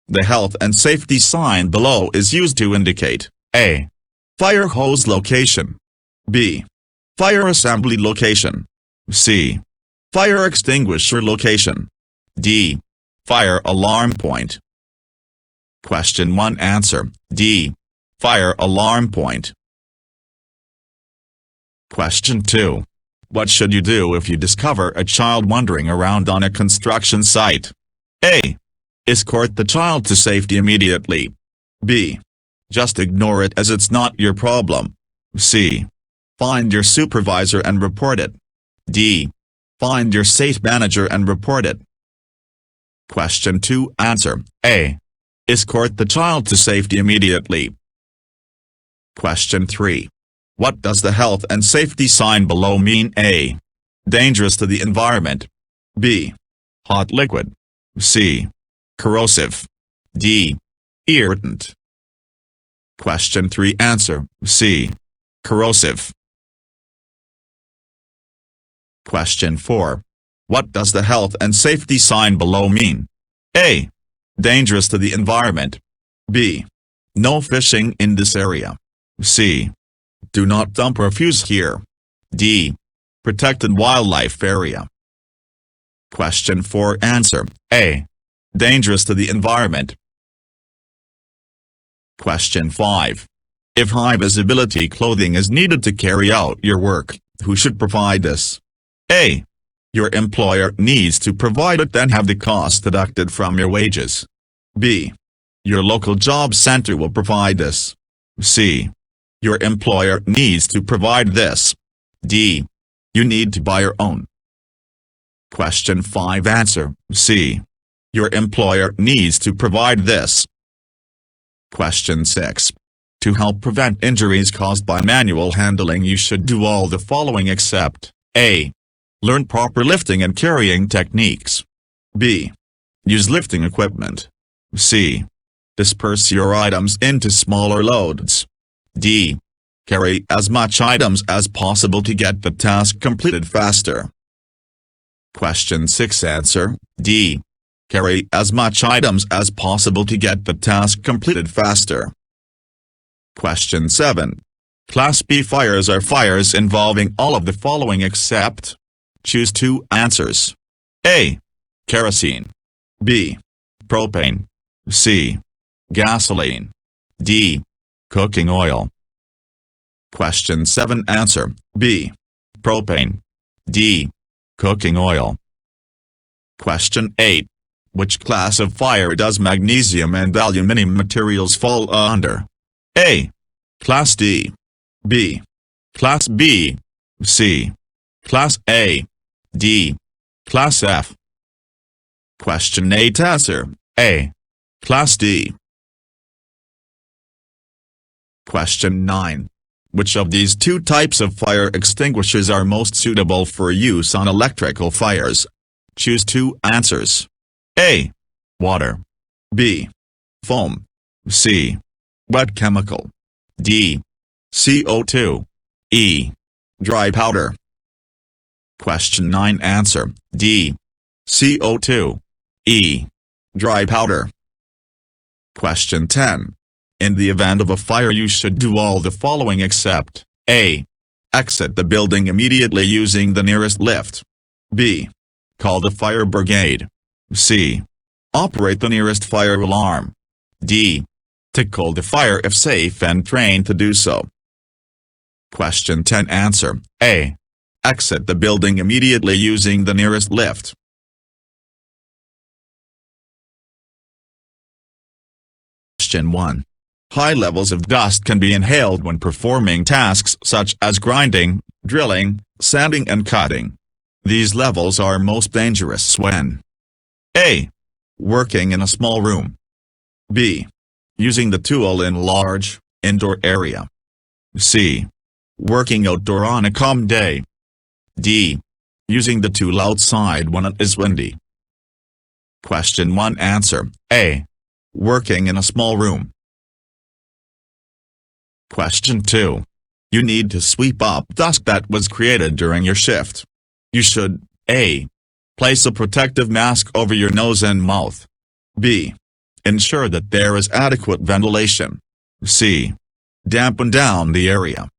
The health and safety sign below is used to indicate A. Fire hose location. B. Fire assembly location. C. Fire extinguisher location. D. Fire alarm point. Question 1 Answer, D. Fire alarm point. Question 2. What should you do if you discover a child wandering around on a construction site? A. Escort the child to safety immediately. B. Just ignore it as it's not your problem. C. Find your supervisor and report it. D. Find your site manager and report it. Question 2 Answer, A. Escort the child to safety immediately. Question 3. What does the health and safety sign below mean? A. Dangerous to the environment. B. Hot liquid. C. Corrosive. D. Irritant. Question 3 Answer, C. Corrosive. Question 4. What does the health and safety sign below mean? A. Dangerous to the environment. B. No fishing in this area. C. Do not dump refuse here. D. Protected wildlife area. Question 4 Answer, A. Dangerous to the environment. Question 5. If high-visibility clothing is needed to carry out your work, who should provide this? A. Your employer needs to provide it, then have the cost deducted from your wages. B. Your local job center will provide this. C. Your employer needs to provide this. D. You need to buy your own. Question 5 Answer, C. Your employer needs to provide this. Question 6. To help prevent injuries caused by manual handling, you should do all the following except A. Learn proper lifting and carrying techniques. B. Use lifting equipment. C. Disperse your items into smaller loads. D. Carry as much items as possible to get the task completed faster. Question 6 Answer, D. Carry as much items as possible to get the task completed faster. Question 7. Class B fires are fires involving all of the following except. Choose 2 answers. A. Kerosene. B. Propane. C. Gasoline. D. Cooking oil. Question 7 Answer, B. Propane. D. Cooking oil. Question 8. Which class of fire does magnesium and aluminum materials fall under? A. Class D. B. Class B. C. Class A. D. Class F. Question 8 Answer, A. Class D. Question 9. Which of these 2 types of fire extinguishers are most suitable for use on electrical fires? Choose 2 answers. A. Water. B. Foam. C. Wet chemical. D. CO2. E. Dry powder. Question 9 Answer, D. CO2. E. Dry powder. Question 10. In the event of a fire, you should do all the following except A. Exit the building immediately using the nearest lift. B. Call the fire brigade. C. Operate the nearest fire alarm. D. Tickle the fire if safe and trained to do so. Question 10 Answer, A. Exit the building immediately using the nearest lift. Question 1. High levels of dust can be inhaled when performing tasks such as grinding, drilling, sanding and cutting. These levels are most dangerous when A. Working in a small room. B. Using the tool in a large, indoor area. C. Working outdoor on a calm day. D. Using the tool outside when it is windy. Question 1 Answer, A. Working in a small room. Question 2. You need to sweep up dust that was created during your shift. You should A. Place a protective mask over your nose and mouth. B. Ensure that there is adequate ventilation. C. Dampen down the area.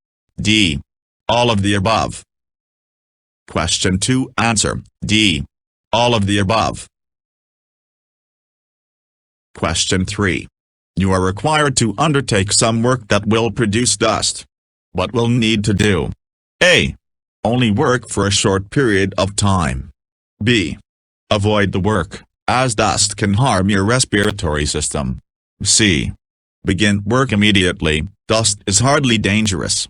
D. All of the above. Question 2. Answer: D. All of the above. Question 3. You are required to undertake some work that will produce dust. What will need to do? A. Only work for a short period of time. B. Avoid the work, as dust can harm your respiratory system. C. Begin work immediately, dust is hardly dangerous.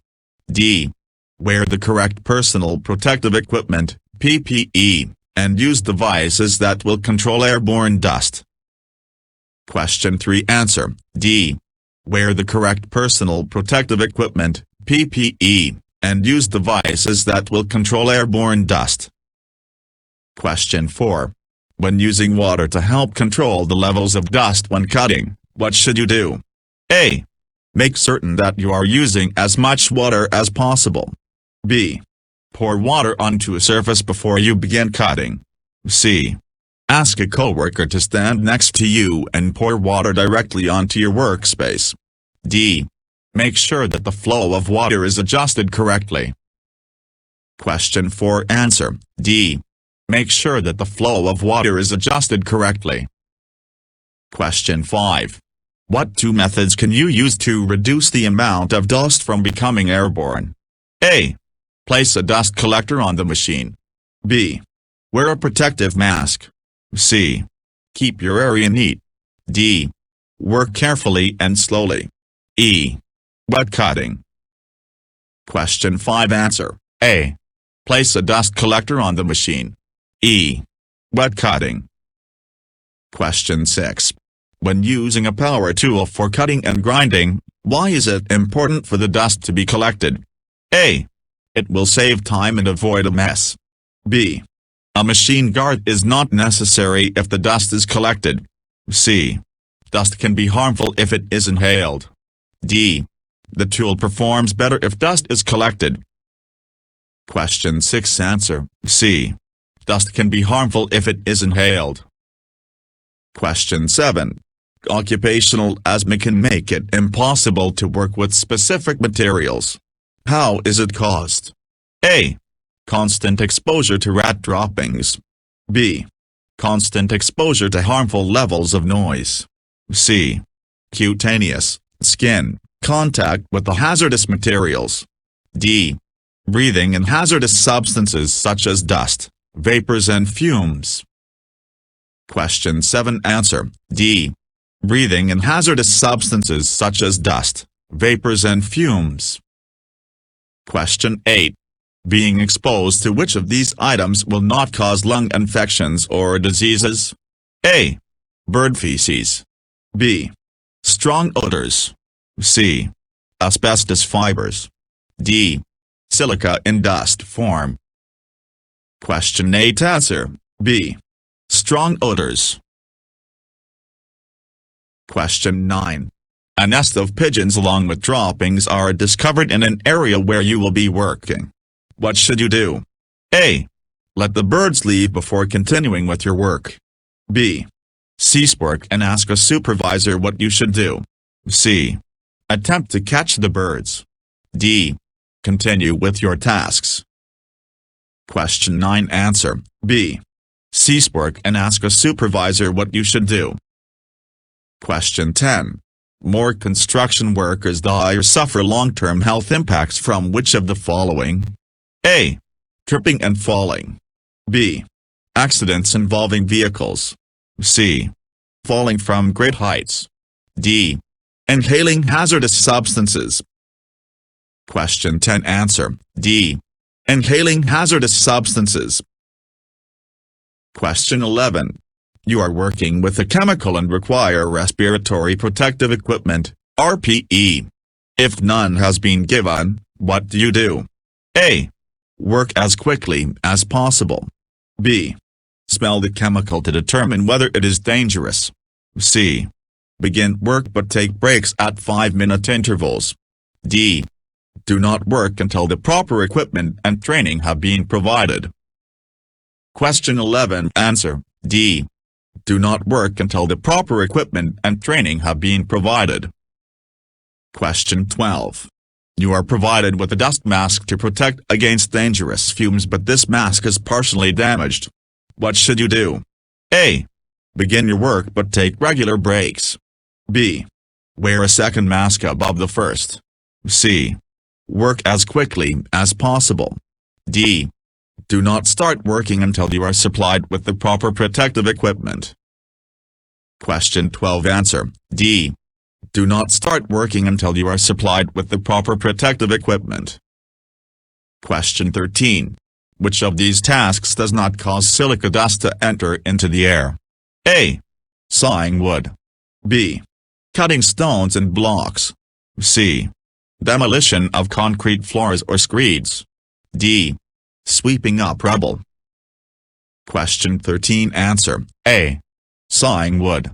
D. Wear the correct personal protective equipment, PPE, and use devices that will control airborne dust. Question 3. Answer: D. Wear the correct personal protective equipment, PPE, and use devices that will control airborne dust. Question 4. When using water to help control the levels of dust when cutting, what should you do? A. Make certain that you are using as much water as possible. B. Pour water onto a surface before you begin cutting. C. Ask a coworker to stand next to you and pour water directly onto your workspace. D. Make sure that the flow of water is adjusted correctly. Question 4. Answer: D. Make sure that the flow of water is adjusted correctly. Question 5. What 2 methods can you use to reduce the amount of dust from becoming airborne? A. Place a dust collector on the machine. B. Wear a protective mask. C. Keep your area neat. D. Work carefully and slowly. E. Wet cutting. Question 5. Answer: A. Place a dust collector on the machine. E. Wet cutting. Question 6. When using a power tool for cutting and grinding, why is it important for the dust to be collected? A. It will save time and avoid a mess. B. A machine guard is not necessary if the dust is collected. C. Dust can be harmful if it is inhaled. D. The tool performs better if dust is collected. Question 6. Answer: C. Dust can be harmful if it is inhaled. Question 7. Occupational asthma can make it impossible to work with specific materials. How is it caused? A. Constant exposure to rat droppings. B. Constant exposure to harmful levels of noise. C. Cutaneous, skin, contact with the hazardous materials. D. Breathing in hazardous substances such as dust, vapors and fumes. Question 7. Answer: D. Breathing in hazardous substances such as dust, vapors and fumes. Question 8. Being exposed to which of these items will not cause lung infections or diseases? A. Bird feces. B. Strong odors. C. Asbestos fibers. D. Silica in dust form. Question 8. Answer: B. Strong odors. Question 9. A nest of pigeons along with droppings are discovered in an area where you will be working. What should you do? A. Let the birds leave before continuing with your work. B. Cease work and ask a supervisor what you should do. C. Attempt to catch the birds. D. Continue with your tasks. Question 9. Answer: B. Cease work and ask a supervisor what you should do. Question 10. More construction workers die or suffer long-term health impacts from which of the following? A. Tripping and falling. B. Accidents involving vehicles. C. Falling from great heights. D. Inhaling hazardous substances. Question 10. Answer: D. Inhaling hazardous substances. Question 11. You are working with a chemical and require respiratory protective equipment, RPE. If none has been given, what do you do? A. Work as quickly as possible. B. Smell the chemical to determine whether it is dangerous. C. Begin work but take breaks at 5-minute intervals. D. Do not work until the proper equipment and training have been provided. Question 11. Answer: D. Do not work until the proper equipment and training have been provided. Question 12. You are provided with a dust mask to protect against dangerous fumes, but this mask is partially damaged. What should you do? A. Begin your work but take regular breaks. B. Wear a second mask above the first. C. Work as quickly as possible. D. Do not start working until you are supplied with the proper protective equipment. Question 12. Answer D. Do not start working until you are supplied with the proper protective equipment. Question 13. Which of these tasks does not cause silica dust to enter into the air? A. Sawing wood. B. Cutting stones and blocks. C. Demolition of concrete floors or screeds. D. Sweeping up rubble. Question 13. Answer A. Sawing wood.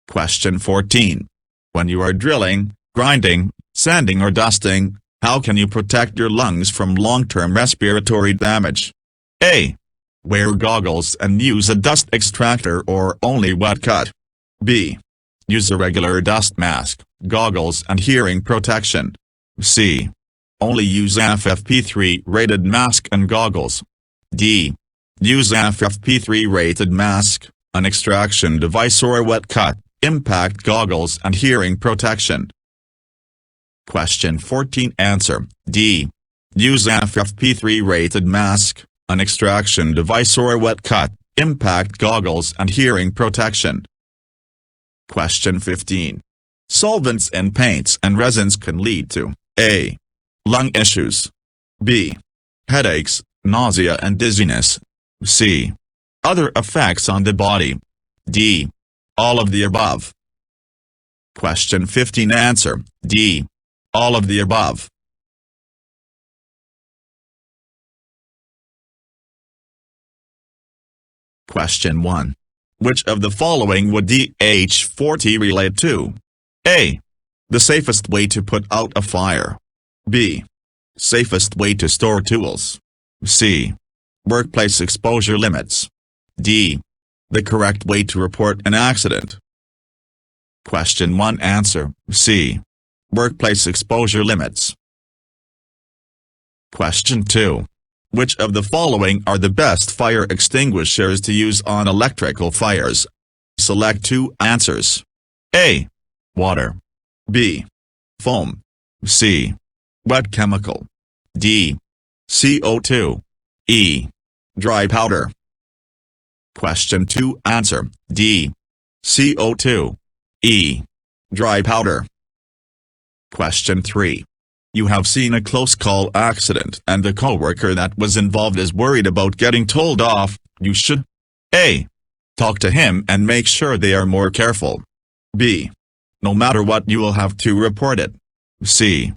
Question 14. When you are drilling, grinding, sanding or dusting, how can you protect your lungs from long-term respiratory damage? A. Wear goggles and use a dust extractor or only wet cut. B. Use a regular dust mask, goggles and hearing protection. C. Only use FFP3 rated mask and goggles. D. Use FFP3 rated mask, an extraction device or a wet cut, impact goggles and hearing protection. Question 14. Answer D. Use FFP3 rated mask, an extraction device or a wet cut, impact goggles and hearing protection. Question 15. Solvents in paints and resins can lead to A. Lung issues. B. Headaches, nausea and dizziness. C. Other effects on the body. D. All of the above. Question 15. Answer D. All of the above. Question 1. Which of the following would DH40 relate to? A. The safest way to put out a fire. B. Safest way to store tools. C. Workplace exposure limits. D. The correct way to report an accident. Question 1. Answer C. Workplace exposure limits. Question 2. Which of the following are the best fire extinguishers to use on electrical fires? Select 2 answers. A. Water. B. Foam. C. Wet chemical. D. CO2. E. Dry powder. Question 2. Answer D. CO2. E. Dry powder. Question 3. You have seen a close call accident and the coworker that was involved is worried about getting told off. You should A. Talk to him and make sure they are more careful. B. No matter what, you will have to report it. C.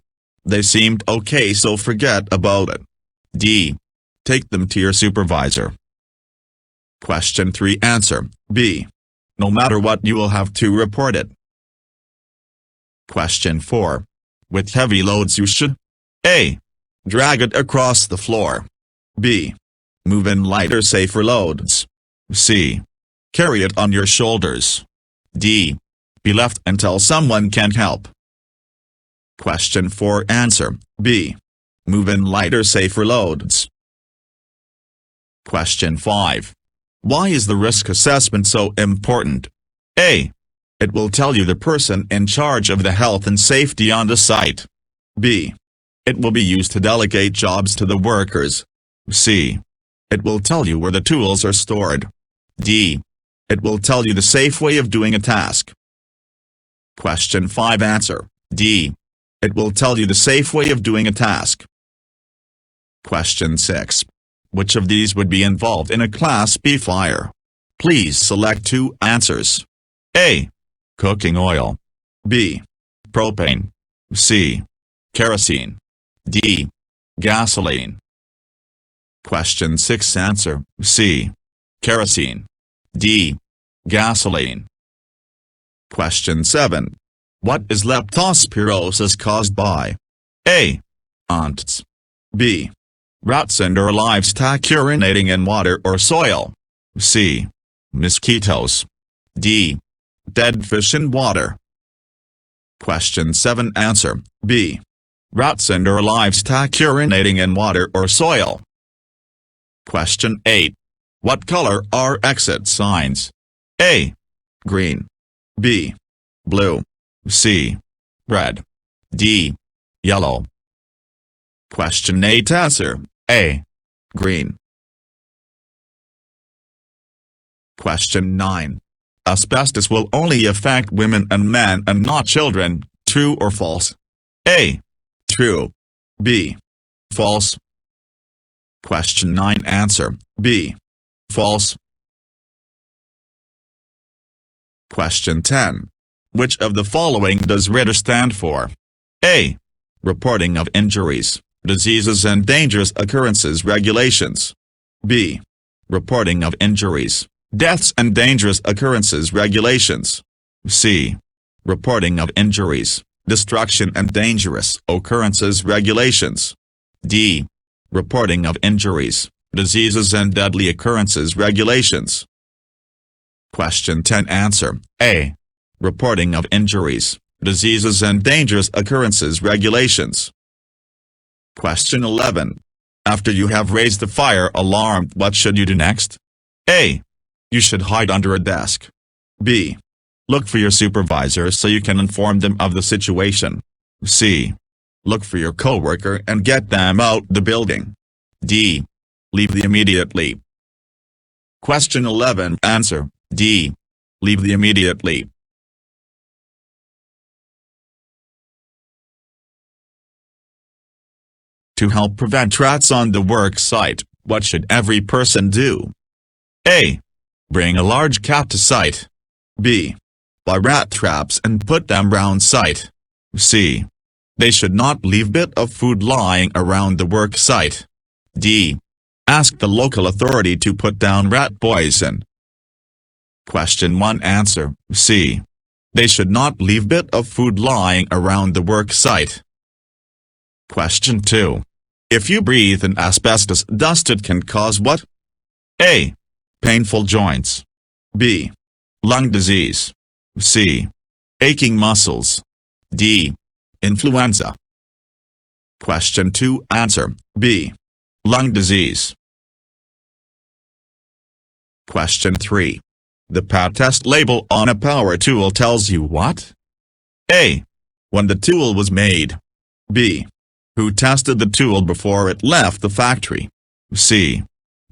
They seemed okay, so forget about it. D. Take them to your supervisor. Question 3. Answer B. No matter what, you will have to report it. Question 4. With heavy loads you should A. Drag it across the floor. B. Move in lighter, safer loads. C. Carry it on your shoulders. D. Be left until someone can help. Question 4. Answer B. Move in lighter, safer loads. Question 5. Why is the risk assessment so important? A. It will tell you the person in charge of the health and safety on the site. B. It will be used to delegate jobs to the workers. C. It will tell you where the tools are stored. D. It will tell you the safe way of doing a task. Question 5. Answer D. It will tell you the safe way of doing a task. Question 6. Which of these would be involved in a Class B fire? Please select 2 answers. A. Cooking oil. B. Propane. C. Kerosene. D. Gasoline. Question 6. Answer C. Kerosene. D. Gasoline. Question 7. What is leptospirosis caused by? A. Ants. B. Rats and or livestock urinating in water or soil. C. Mosquitoes. D. Dead fish in water. Question 7. Answer B. Rats and/or livestock urinating in water or soil. Question 8. What color are exit signs? A. Green. B. Blue. C. Red. D. Yellow. Question 8. Answer A. Green. Question 9. Asbestos will only affect women and men and not children. True or false? A. True. B. False. Question 9. Answer B. False. Question 10. Which of the following does RIDDA stand for? A. Reporting of Injuries, Diseases and Dangerous Occurrences Regulations. B. Reporting of Injuries, Deaths and Dangerous Occurrences Regulations. C. Reporting of Injuries, Destruction and Dangerous Occurrences Regulations. D. Reporting of Injuries, Diseases and Deadly Occurrences Regulations. Question 10. Answer A. Reporting of Injuries, Diseases and Dangerous Occurrences Regulations. Question 11. After you have raised the fire alarm, what should you do next? A. You should hide under a desk. B. Look for your supervisor so you can inform them of the situation. C. Look for your coworker and get them out the building. D. Leave immediately. Question 11. Answer D. Leave immediately. To help prevent rats on the work site, what should every person do? A. Bring a large cat to site. B. Buy rat traps and put them round site. C. They should not leave bit of food lying around the work site. D. Ask the local authority to put down rat poison. Question 1. Answer C. They should not leave bit of food lying around the work site. Question 2. If you breathe in asbestos dust, it can cause what? A. Painful joints. B. Lung disease. C. Aching muscles. D. Influenza. Question 2. Answer B. Lung disease. Question 3. The PAT test label on a power tool tells you what? A. When the tool was made. B. Who tested the tool before it left the factory. C.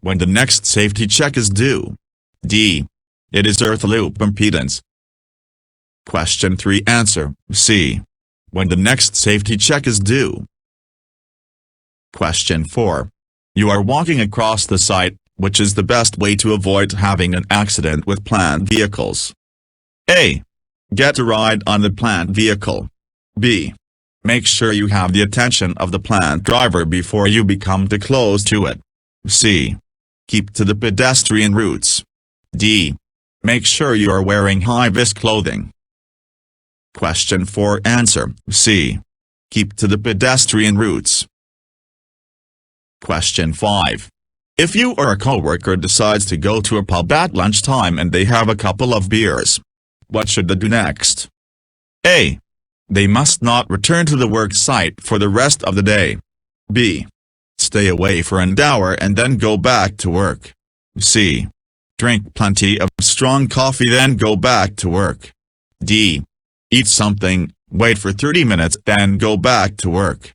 When the next safety check is due. D. It is earth loop impedance. Question 3. Answer C. When the next safety check is due. Question 4. You are walking across the site. Which is the best way to avoid having an accident with plant vehicles? A. Get a ride on the plant vehicle. B. Make sure you have the attention of the plant driver before you become too close to it. C. Keep to the pedestrian routes. D. Make sure you are wearing high-vis clothing. Question 4. Answer C. Keep to the pedestrian routes. Question 5. If you or a coworker decides to go to a pub at lunchtime and they have a couple of beers, what should they do next? A. They must not return to the work site for the rest of the day. B. Stay away for an hour and then go back to work. C. Drink plenty of strong coffee then go back to work. D. Eat something, wait for 30 minutes then go back to work.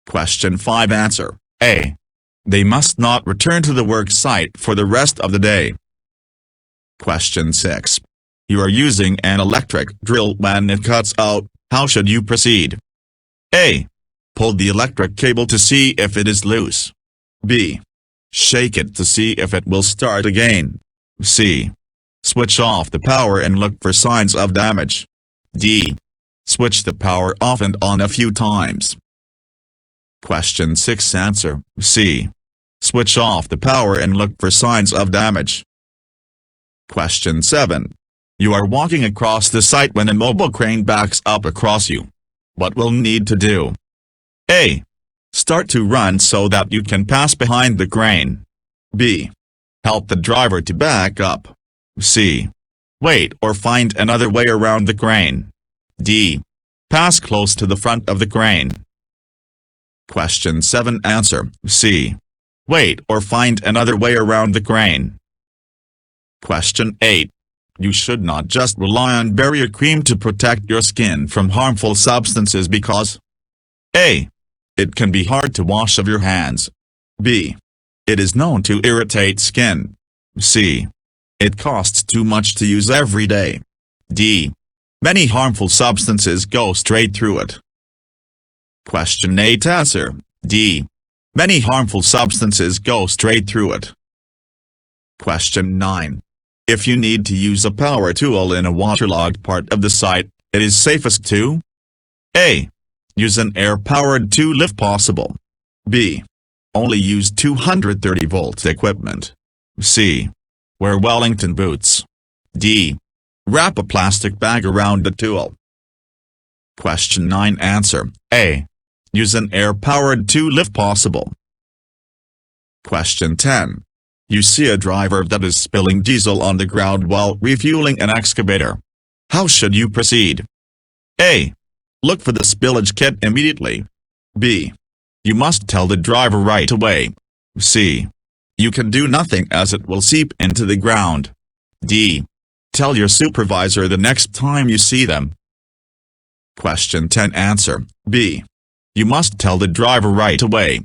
Question 5. Answer A. They must not return to the work site for the rest of the day. Question 6. You are using an electric drill when it cuts out, how should you proceed? A. Pull the electric cable to see if it is loose. B. Shake it to see if it will start again. C. Switch off the power and look for signs of damage. D. Switch the power off and on a few times. Question 6. Answer C. Switch off the power and look for signs of damage. Question 7. You are walking across the site when a mobile crane backs up across you. What will need to do? A. Start to run so that you can pass behind the crane. B. Help the driver to back up. C. Wait or find another way around the crane. D. Pass close to the front of the crane. Question 7. Answer C. Wait or find another way around the crane. Question 8. You should not just rely on barrier cream to protect your skin from harmful substances because A. It can be hard to wash off your hands. B. It is known to irritate skin. C. It costs too much to use every day. D. Many harmful substances go straight through it. Question 8. Answer D. Many harmful substances go straight through it. Question 9. If you need to use a power tool in a waterlogged part of the site, it is safest to A. Use an air-powered tool if possible. B. Only use 230-volt equipment. C. Wear Wellington boots. D. Wrap a plastic bag around the tool. Question 9. Answer A. Use an air-powered tool if possible. Question 10. You see a driver that is spilling diesel on the ground while refueling an excavator. How should you proceed? A. Look for the spillage kit immediately. B. You must tell the driver right away. C. You can do nothing as it will seep into the ground. D. Tell your supervisor the next time you see them. Question 10. Answer B. You must tell the driver right away.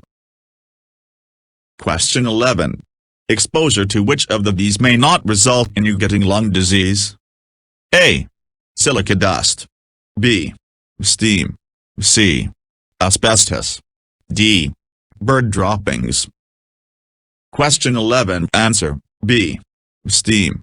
Question 11. Exposure to which of these may not result in you getting lung disease? A. Silica dust. B. Steam. C. Asbestos. D. Bird droppings. Question 11. Answer B. Steam.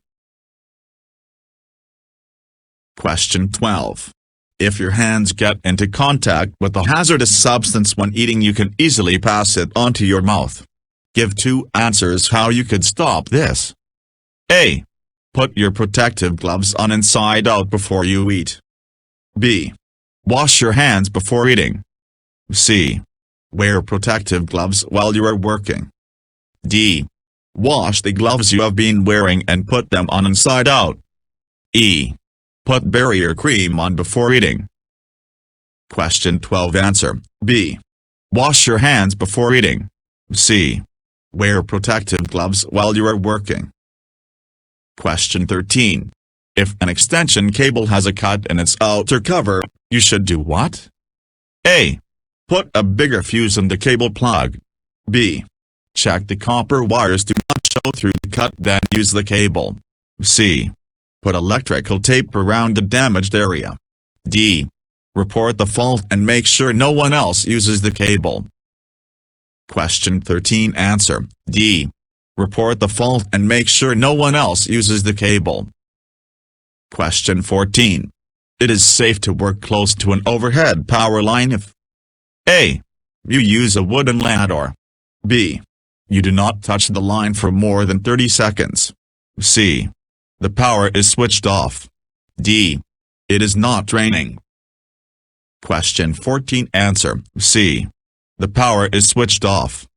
Question 12. If your hands get into contact with a hazardous substance when eating, you can easily pass it onto your mouth. Give 2 answers how you could stop this. A. Put your protective gloves on inside out before you eat. B. Wash your hands before eating. C. Wear protective gloves while you are working. D. Wash the gloves you have been wearing and put them on inside out. E. Put barrier cream on before eating. Question 12. Answer B. Wash your hands before eating. C. Wear protective gloves while you are working. Question 13. If an extension cable has a cut in its outer cover, you should do what? A. Put a bigger fuse in the cable plug. B. Check the copper wires do not show through the cut, then use the cable. C. Put electrical tape around the damaged area. D. Report the fault and make sure no one else uses the cable. Question 13. Answer D. Report the fault and make sure no one else uses the cable. Question 14. It is safe to work close to an overhead power line if A. You use a wooden ladder. B. You do not touch the line for more than 30 seconds. C. The power is switched off. D. It is not raining. Question 14. Answer C. The power is switched off.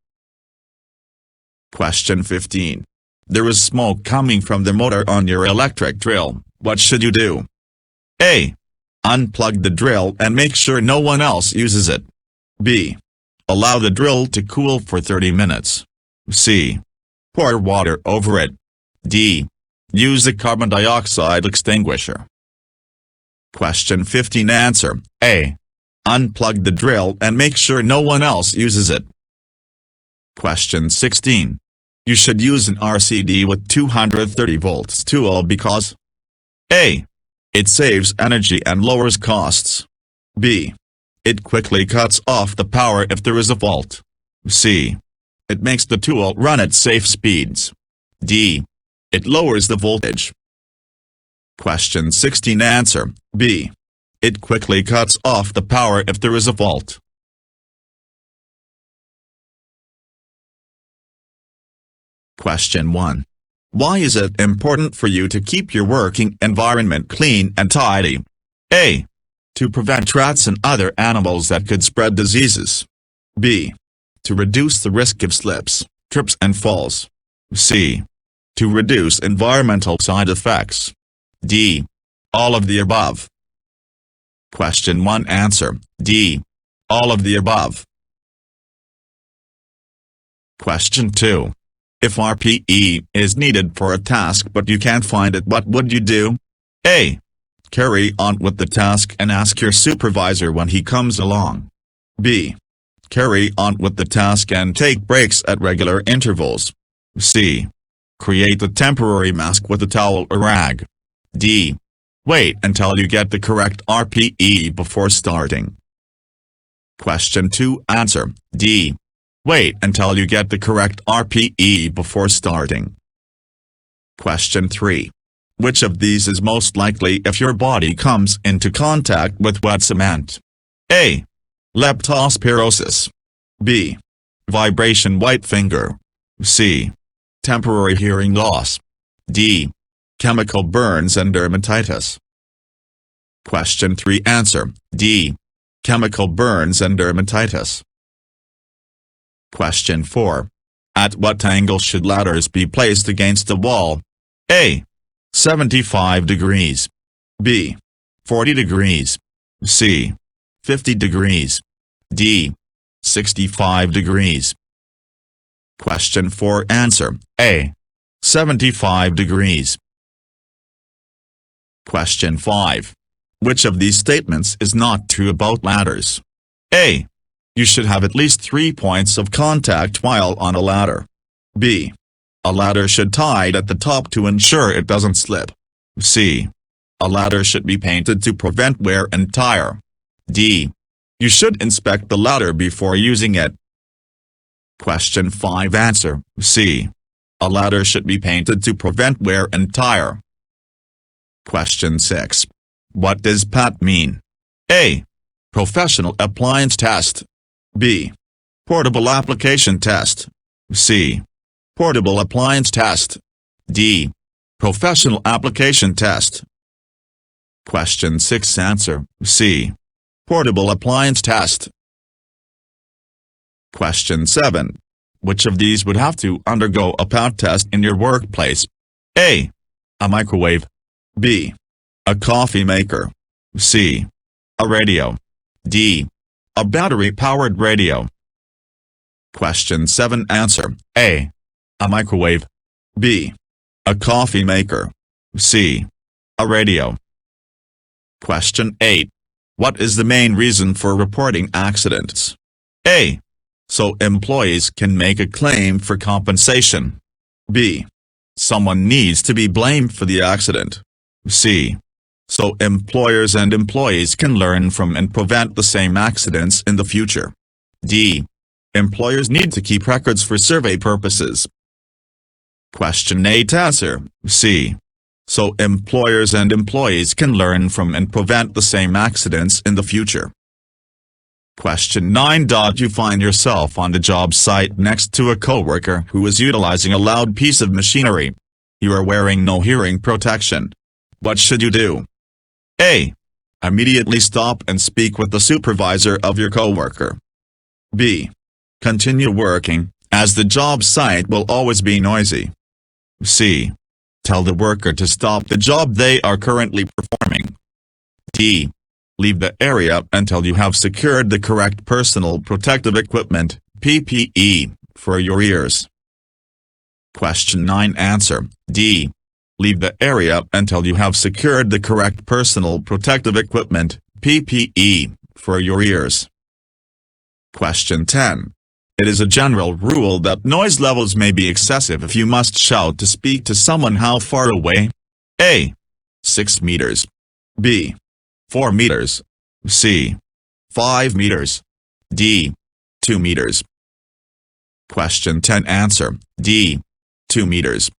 Question 15. There is smoke coming from the motor on your electric drill. What should you do? A. Unplug the drill and make sure no one else uses it. B. Allow the drill to cool for 30 minutes. C. Pour water over it. D. Use a carbon dioxide extinguisher. Question 15. Answer A. Unplug the drill and make sure no one else uses it. Question 16. You should use an RCD with 230 volts tool because A. It saves energy and lowers costs. B. It quickly cuts off the power if there is a fault. C. It makes the tool run at safe speeds. D. It lowers the voltage. Question 16. Answer B. It quickly cuts off the power if there is a fault. Question 1. Why is it important for you to keep your working environment clean and tidy? A. To prevent rats and other animals that could spread diseases. B. To reduce the risk of slips, trips and falls. C. To reduce environmental side effects. D. All of the above. Question 1 answer, D. All of the above. Question 2. If RPE is needed for a task but you can't find it, what would you do? A. Carry on with the task and ask your supervisor when he comes along. B. Carry on with the task and take breaks at regular intervals. C. Create a temporary mask with a towel or rag. D. Wait until you get the correct RPE before starting. Question 2 answer, D. Wait until you get the correct RPE before starting. Question 3. Which of these is most likely if your body comes into contact with wet cement? A. Leptospirosis. B. Vibration white finger. C. Temporary hearing loss. D. Chemical burns and dermatitis. Question 3 answer, D. Chemical burns and dermatitis. Question 4. At what angle should ladders be placed against the wall? A. 75 degrees. B. 40 degrees. C. 50 degrees. D. 65 degrees. Question 4 answer, A. 75 degrees. Question 5. Which of these statements is not true about ladders? A. You should have at least 3 points of contact while on a ladder. B. A ladder should tied at the top to ensure it doesn't slip. C. A ladder should be painted to prevent wear and tear. D. You should inspect the ladder before using it. Question 5 answer, C. A ladder should be painted to prevent wear and tear. Question 6. What does PAT mean? A. Professional Appliance Test. B. Portable Application Test. C. Portable Appliance Test. D. Professional Application Test. Question 6 answer, C. Portable Appliance Test. Question 7. Which of these would have to undergo a PAT test in your workplace? A. A microwave. B. A coffee maker. C. A radio. D. A battery-powered radio. Question 7 answer, A. A microwave. B. A coffee maker. C. A radio. Question 8. What is the main reason for reporting accidents? A. So employees can make a claim for compensation. B. Someone needs to be blamed for the accident. C. So employers and employees can learn from and prevent the same accidents in the future. D. Employers need to keep records for survey purposes. Question 8 answer, C. So employers and employees can learn from and prevent the same accidents in the future. Question 9. You find yourself on the job site next to a coworker who is utilizing a loud piece of machinery. You are wearing no hearing protection. What should you do? A. Immediately stop and speak with the supervisor of your coworker. B. Continue working, as the job site will always be noisy. C. Tell the worker to stop the job they are currently performing. D. Leave the area until you have secured the correct personal protective equipment, PPE, for your ears. Question 9 answer, D. Leave the area until you have secured the correct personal protective equipment, PPE, for your ears. Question 10. It is a general rule that noise levels may be excessive if you must shout to speak to someone. How far away? A. 6 meters. B. 4 meters. C. 5 meters. D. 2 meters. Question 10 answer, D. 2 meters.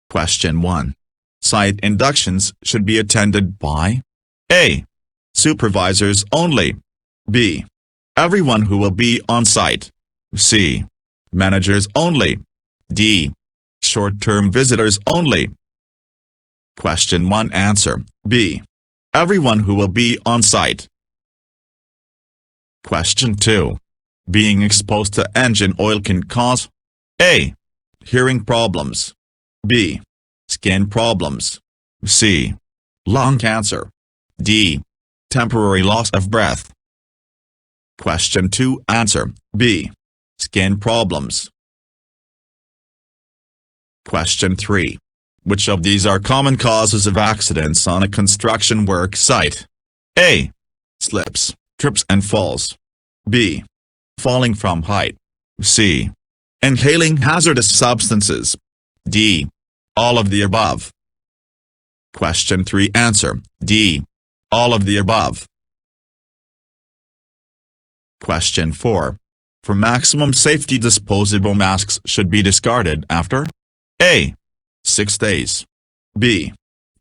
Question 1. Site inductions should be attended by A. Supervisors only. B. Everyone who will be on site. C. Managers only. D. Short-term visitors only. Question 1 answer, B. Everyone who will be on site. Question 2. Being exposed to engine oil can cause A. Hearing problems. B. Skin problems. C. Lung cancer. D. Temporary loss of breath. Question 2. Answer B. Skin problems. Question 3. Which of these are common causes of accidents on a construction work site? A. Slips, trips and falls. B. Falling from height. C. Inhaling hazardous substances. D. All of the above. Question 3. Answer D. All of the above. Question 4. For maximum safety, disposable masks should be discarded after A. 6 days. B.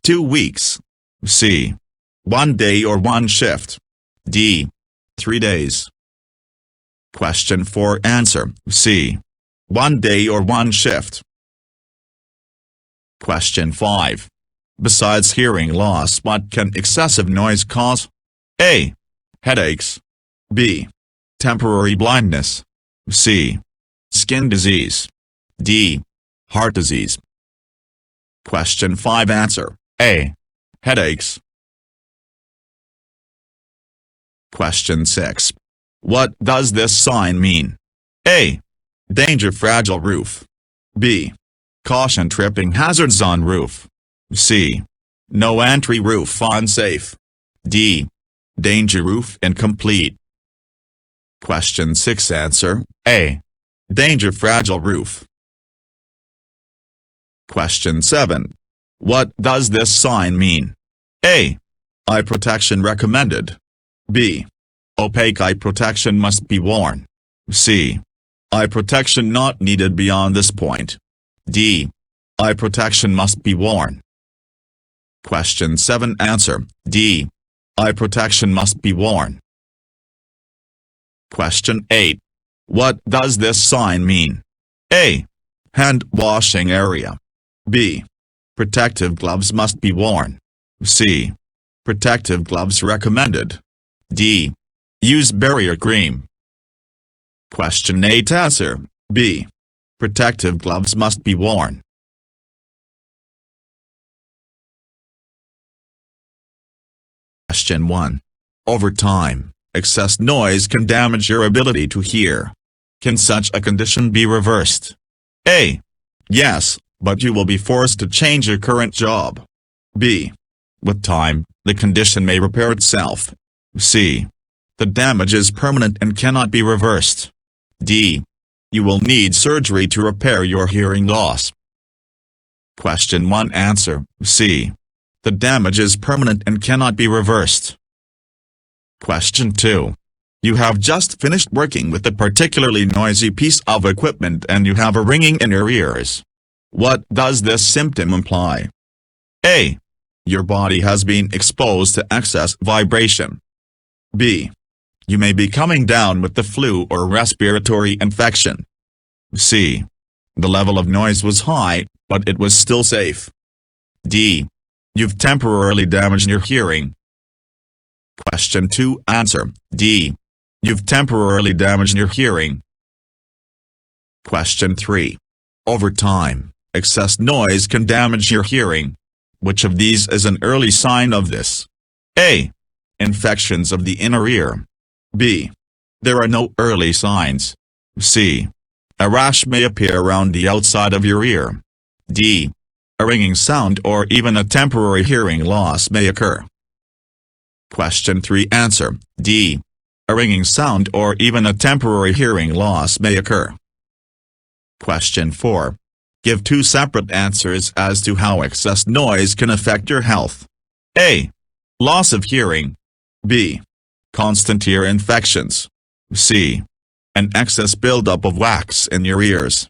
2 weeks. C. 1 day or 1 shift. D. 3 days. Question 4. Answer C. 1 day or 1 shift. Question 5. Besides hearing loss, what can excessive noise cause? A. Headaches. B. Temporary blindness. C. Skin disease. D. Heart disease. Question 5. Answer A. Headaches. Question 6. What does this sign mean? A. Danger, fragile roof. B. Caution, tripping hazards on roof. C. No entry, roof unsafe. D. Danger, roof incomplete. Question 6. Answer A. Danger, fragile roof. Question 7. What does this sign mean? A. Eye protection recommended. B. Opaque eye protection must be worn. C. Eye protection not needed beyond this point. D. Eye protection must be worn. Question 7. Answer D. Eye protection must be worn. Question 8. What does this sign mean? A. Hand washing area. B. Protective gloves must be worn. C. Protective gloves recommended. D. Use barrier cream. Question 8. Answer B. Protective gloves must be worn. Question 1. Over time, excess noise can damage your ability to hear. Can such a condition be reversed? A. Yes, but you will be forced to change your current job. B. With time, the condition may repair itself. C. The damage is permanent and cannot be reversed. D. You will need surgery to repair your hearing loss. Question 1. Answer C. The damage is permanent and cannot be reversed. Question 2. You have just finished working with a particularly noisy piece of equipment and you have a ringing in your ears. What does this symptom imply? A. Your body has been exposed to excess vibration. B. You may be coming down with the flu or respiratory infection. C. The level of noise was high, but it was still safe. D. You've temporarily damaged your hearing. Question 2. Answer D. You've temporarily damaged your hearing. Question 3. Over time, excess noise can damage your hearing. Which of these is an early sign of this? A. Infections of the inner ear. B. There are no early signs. C. A rash may appear around the outside of your ear. D. A ringing sound or even a temporary hearing loss may occur. Question 3. Answer D. A ringing sound or even a temporary hearing loss may occur. Question 4. Give 2 separate answers as to how excess noise can affect your health. A. Loss of hearing. B. Constant ear infections. C. An excess buildup of wax in your ears.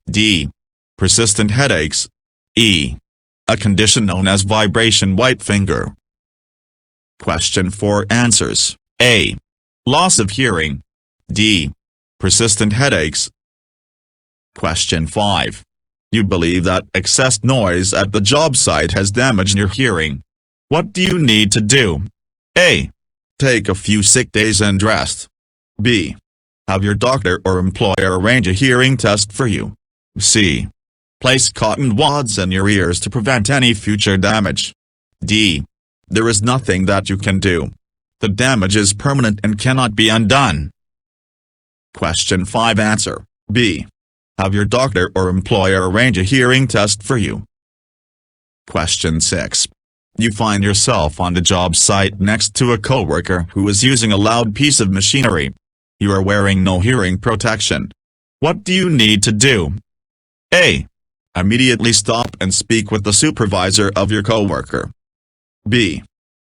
D. Persistent headaches. E. A condition known as vibration white finger. Question 4. Answers A. Loss of hearing. D. Persistent headaches. Question 5. You believe that excess noise at the job site has damaged your hearing. What do you need to do? A. Take a few sick days and rest. B. Have your doctor or employer arrange a hearing test for you. C. Place cotton wads in your ears to prevent any future damage. D. There is nothing that you can do. The damage is permanent and cannot be undone. Question 5. Answer B. Have your doctor or employer arrange a hearing test for you. Question 6. You find yourself on the job site next to a coworker who is using a loud piece of machinery. You are wearing no hearing protection. What do you need to do? A. Immediately stop and speak with the supervisor of your coworker. B.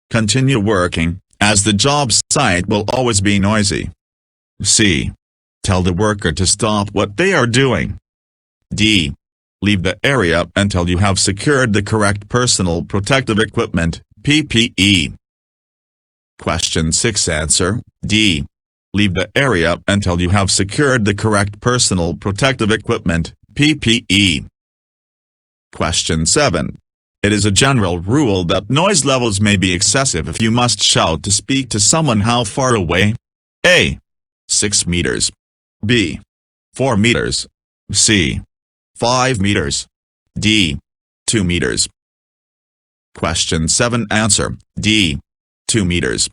Continue working, as the job site will always be noisy. C. Tell the worker to stop what they are doing. D. Leave the area until you have secured the correct personal protective equipment, PPE. Question 6. Answer D. Leave the area until you have secured the correct personal protective equipment, PPE. Question 7. It is a general rule that noise levels may be excessive if you must shout to speak to someone. How far away? A. 6 meters. B. 4 meters. C. 5 meters. D. 2 meters. Question 7. Answer D. 2 meters.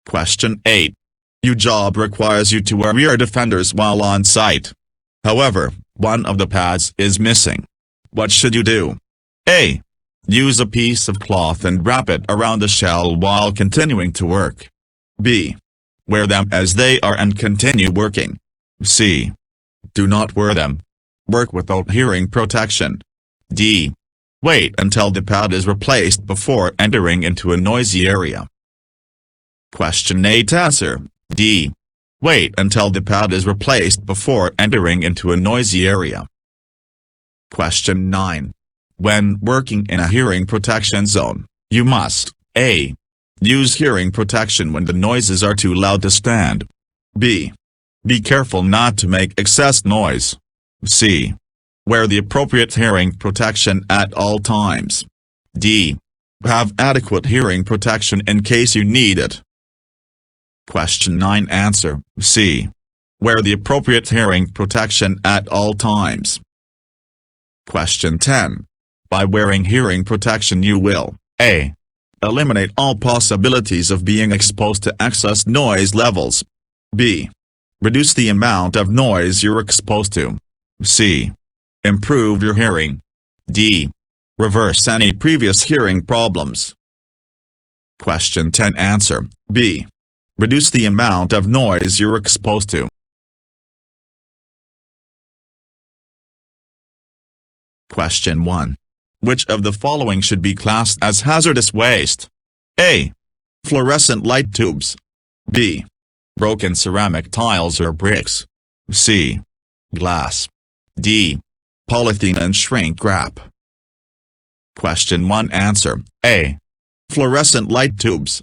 Question 8. Your job requires you to wear ear defenders while on site. However, one of the pads is missing. What should you do? A. Use a piece of cloth and wrap it around the shell while continuing to work. B. Wear them as they are and continue working. C. Do not wear them. Work without hearing protection. D. Wait until the pad is replaced before entering into a noisy area. Question 8. Answer D. Wait until the pad is replaced before entering into a noisy area. Question 9. When working in a hearing protection zone, you must A. Use hearing protection when the noises are too loud to stand. B. Be careful not to make excess noise. C. Wear the appropriate hearing protection at all times. D. Have adequate hearing protection in case you need it. Question 9. Answer C. Wear the appropriate hearing protection at all times. Question 10. By wearing hearing protection you will A. Eliminate all possibilities of being exposed to excess noise levels. B. Reduce the amount of noise you're exposed to. C. Improve your hearing. D. Reverse any previous hearing problems. Question 10. Answer B. Reduce the amount of noise you're exposed to. Question 1. Which of the following should be classed as hazardous waste? A. Fluorescent light tubes. B. Broken ceramic tiles or bricks. C. Glass. D. Polythene and shrink wrap. Question 1. Answer A. Fluorescent light tubes.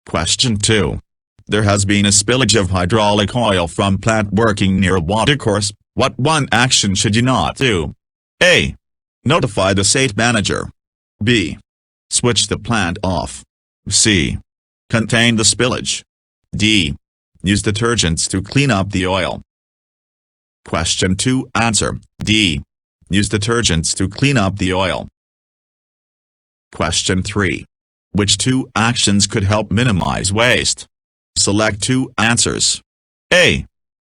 Question 2. There has been a spillage of hydraulic oil from plant working near a watercourse. What one action should you not do? A. Notify the site manager. B. Switch the plant off. C. Contain the spillage. D. Use detergents to clean up the oil. Question 2. Answer D. Use detergents to clean up the oil. Question 3. Which two actions could help minimize waste? Select two answers. A.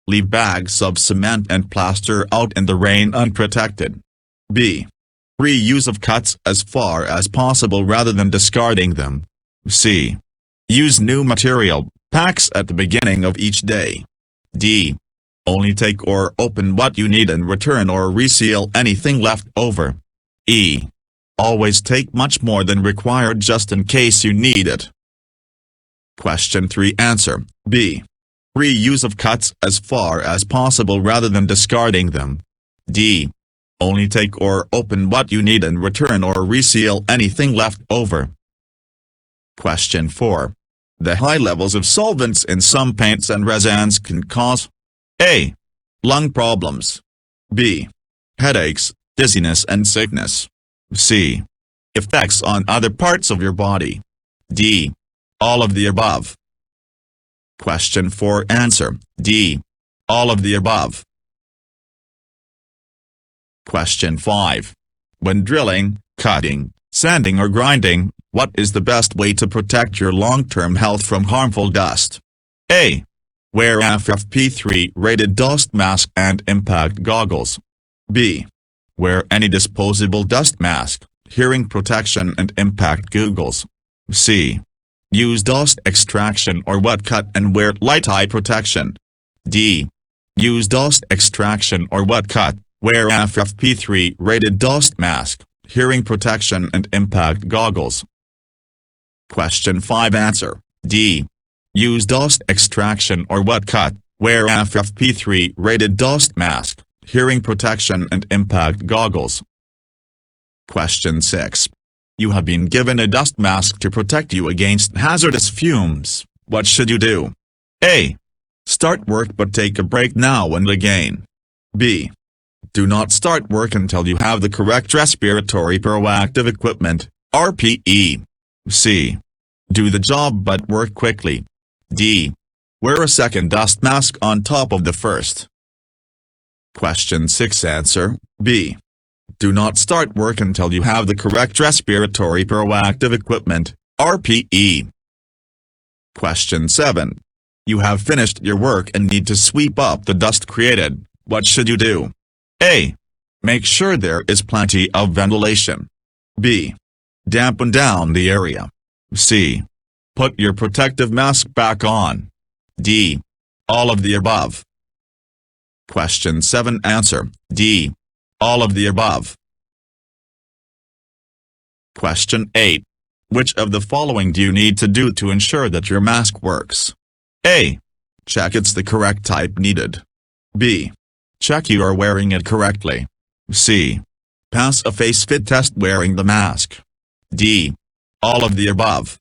Leave bags of cement and plaster out in the rain unprotected. B. Reuse of cuts as far as possible rather than discarding them. C. Use new material packs at the beginning of each day. D. Only take or open what you need and return or reseal anything left over. E. Always take much more than required just in case you need it. Question 3. Answer B. Reuse of cuts as far as possible rather than discarding them. D. Only take or open what you need and return or reseal anything left over. Question 4. The high levels of solvents in some paints and resins can cause A. Lung problems. B. Headaches, dizziness and sickness. C. Effects on other parts of your body. D. All of the above. Question 4. Answer D. All of the above. Question 5. When drilling, cutting, sanding or grinding, what is the best way to protect your long-term health from harmful dust? A. Wear FFP3 rated dust mask and impact goggles. B. Wear any disposable dust mask, hearing protection and impact goggles. C. Use dust extraction or wet cut and wear light eye protection. D. Use dust extraction or wet cut, wear FFP3 rated dust mask, hearing protection and impact goggles. Question 5. Answer D. Use dust extraction or wet cut, wear FFP3 rated dust mask, hearing protection and impact goggles. Question 6. You have been given a dust mask to protect you against hazardous fumes. What should you do? A. Start work but take a break now and again. B. Do not start work until you have the correct respiratory proactive equipment, RPE. C. Do the job but work quickly. D. Wear a second dust mask on top of the first. Question 6. Answer B. Do not start work until you have the correct respiratory proactive equipment, RPE. Question 7. You have finished your work and need to sweep up the dust created. What should you do? A. Make sure there is plenty of ventilation. B. Dampen down the area. C. Put your protective mask back on. D. All of the above. Question 7. Answer D. All of the above. Question 8. Which of the following do you need to do to ensure that your mask works? A. Check it's the correct type needed. B. Check you are wearing it correctly. C. Pass a face fit test wearing the mask. D. All of the above.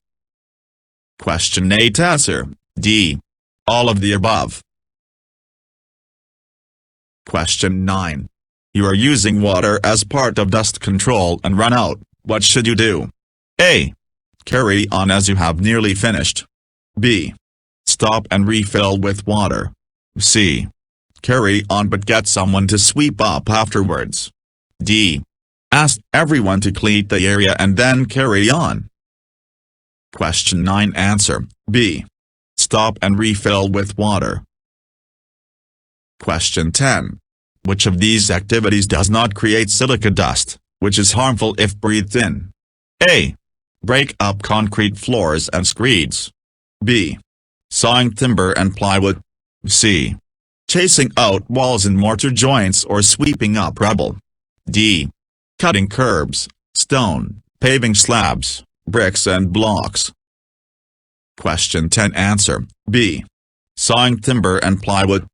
Question 8. Answer D. All of the above. Question 9. You are using water as part of dust control and run out. What should you do? A. Carry on as you have nearly finished. B. Stop and refill with water. C. Carry on but get someone to sweep up afterwards. D. Ask everyone to clean the area and then carry on. Question 9. Answer B. Stop and refill with water. Question 10. Which of these activities does not create silica dust, which is harmful if breathed in? A. Break up concrete floors and screeds. B. Sawing timber and plywood. C. Chasing out walls and mortar joints or sweeping up rubble. D. Cutting curbs, stone, paving slabs, bricks and blocks. Question 10. Answer B. Sawing timber and plywood.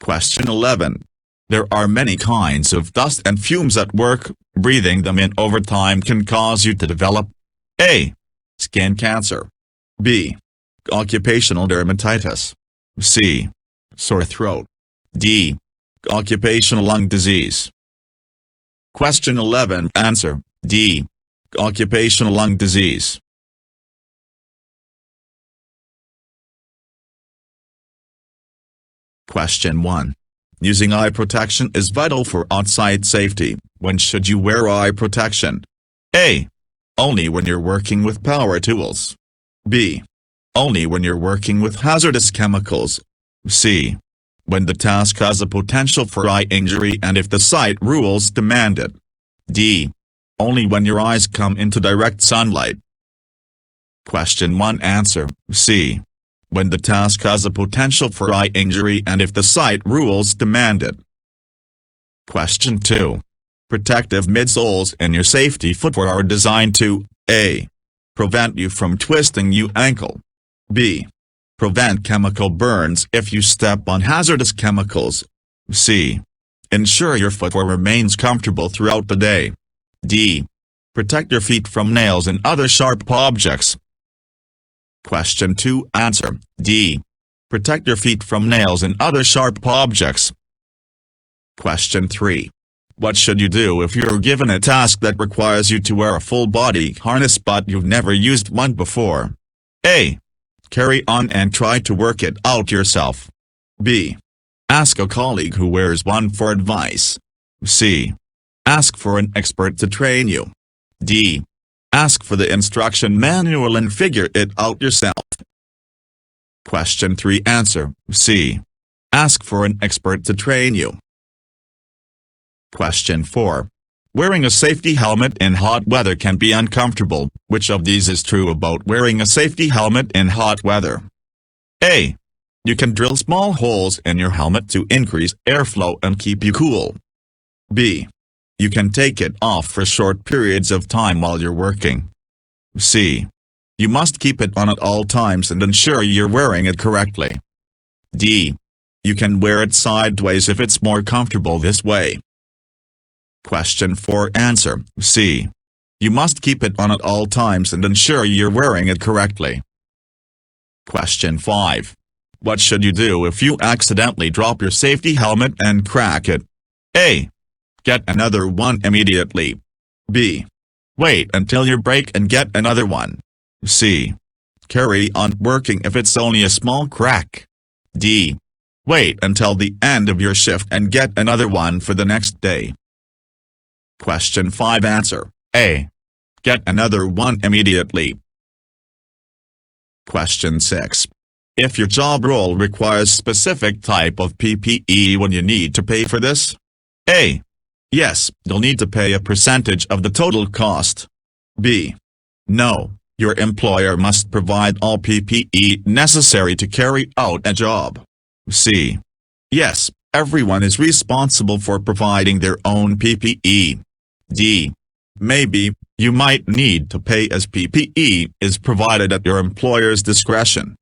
Question 11. There are many kinds of dust and fumes at work. Breathing them in over time can cause you to develop A. Skin cancer. B. Occupational dermatitis. C. Sore throat. D. Occupational lung disease. Question 11. Answer D. Occupational lung disease. Question 1. Using eye protection is vital for on-site safety. When should you wear eye protection? A. Only when you're working with power tools. B. Only when you're working with hazardous chemicals. C. When the task has a potential for eye injury and if the site rules demand it. D. Only when your eyes come into direct sunlight. Question 1. Answer C. When the task has a potential for eye injury and if the site rules demand it. Question 2. Protective midsoles in your safety footwear are designed to A. Prevent you from twisting your ankle. B. Prevent chemical burns if you step on hazardous chemicals. C. Ensure your footwear remains comfortable throughout the day. D. Protect your feet from nails and other sharp objects. Question 2. Answer D. Protect your feet from nails and other sharp objects. Question 3. What should you do if you're given a task that requires you to wear a full-body harness but you've never used one before? A. Carry on and try to work it out yourself. B. Ask a colleague who wears one for advice. C. Ask for an expert to train you. D. Ask for the instruction manual and figure it out yourself. Question 3. Answer. C. Ask for an expert to train you. Question 4. Wearing a safety helmet in hot weather can be uncomfortable. Which of these is true about wearing a safety helmet in hot weather? A. You can drill small holes in your helmet to increase airflow and keep you cool. B. You can take it off for short periods of time while you're working. C. You must keep it on at all times and ensure you're wearing it correctly. D. You can wear it sideways if it's more comfortable this way. Question 4. Answer. C. You must keep it on at all times and ensure you're wearing it correctly. Question 5. What should you do if you accidentally drop your safety helmet and crack it? A. Get another one immediately. B. Wait until you break and get another one. C. Carry on working if it's only a small crack. D. Wait until the end of your shift and get another one for the next day. Question 5. Answer. A. Get another one immediately. Question 6. If your job role requires specific type of PPE, will you need to pay for this? A. Yes, you'll need to pay a percentage of the total cost. B. No, your employer must provide all PPE necessary to carry out a job. C. Yes, everyone is responsible for providing their own PPE. D. Maybe, you might need to pay as PPE is provided at your employer's discretion.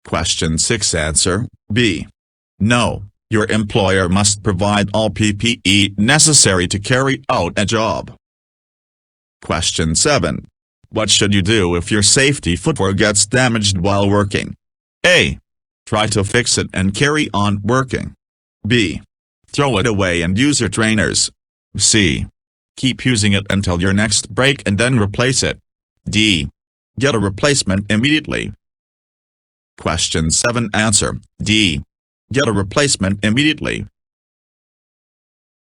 Question 6. Answer. B. No, your employer must provide all PPE necessary to carry out a job. Question 7. What should you do if your safety footwear gets damaged while working? A. Try to fix it and carry on working. B. Throw it away and use your trainers. C. Keep using it until your next break and then replace it. D. Get a replacement immediately. Question 7. Answer. D. Get a replacement immediately.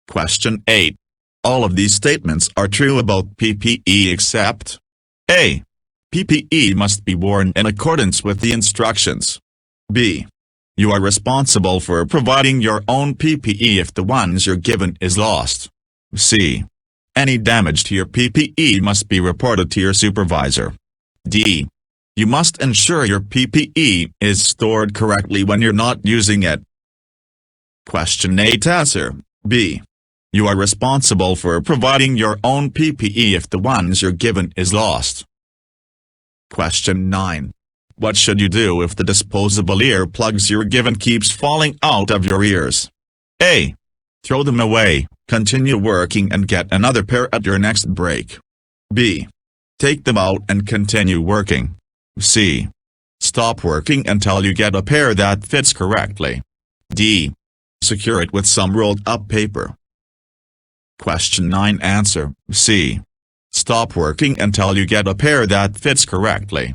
Question 8. All of these statements are true about PPE except A. PPE must be worn in accordance with the instructions. B. You are responsible for providing your own PPE if the ones you're given is lost. C. Any damage to your PPE must be reported to your supervisor. D. You must ensure your PPE is stored correctly when you're not using it. Question 8. Answer. B. You are responsible for providing your own PPE if the ones you're given is lost. Question 9. What should you do if the disposable earplugs you're given keeps falling out of your ears? A. Throw them away, continue working and get another pair at your next break. B. Take them out and continue working. C. Stop working until you get a pair that fits correctly. D. Secure it with some rolled-up paper. Question 9. Answer. C. Stop working until you get a pair that fits correctly.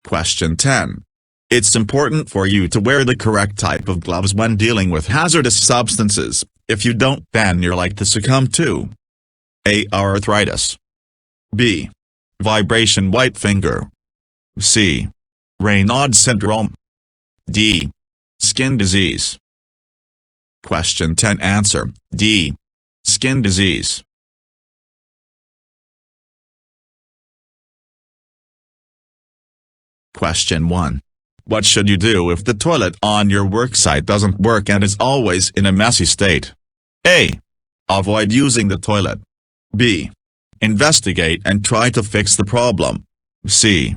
Question 10. It's important for you to wear the correct type of gloves when dealing with hazardous substances. If you don't, then you're likely to succumb to A. Arthritis. B. Vibration white finger. C. Raynaud syndrome. D. Skin disease. Question 10. Answer. D. Skin disease. Question 1. What should you do if the toilet on your worksite doesn't work and is always in a messy state? A. Avoid using the toilet. B. Investigate and try to fix the problem. C.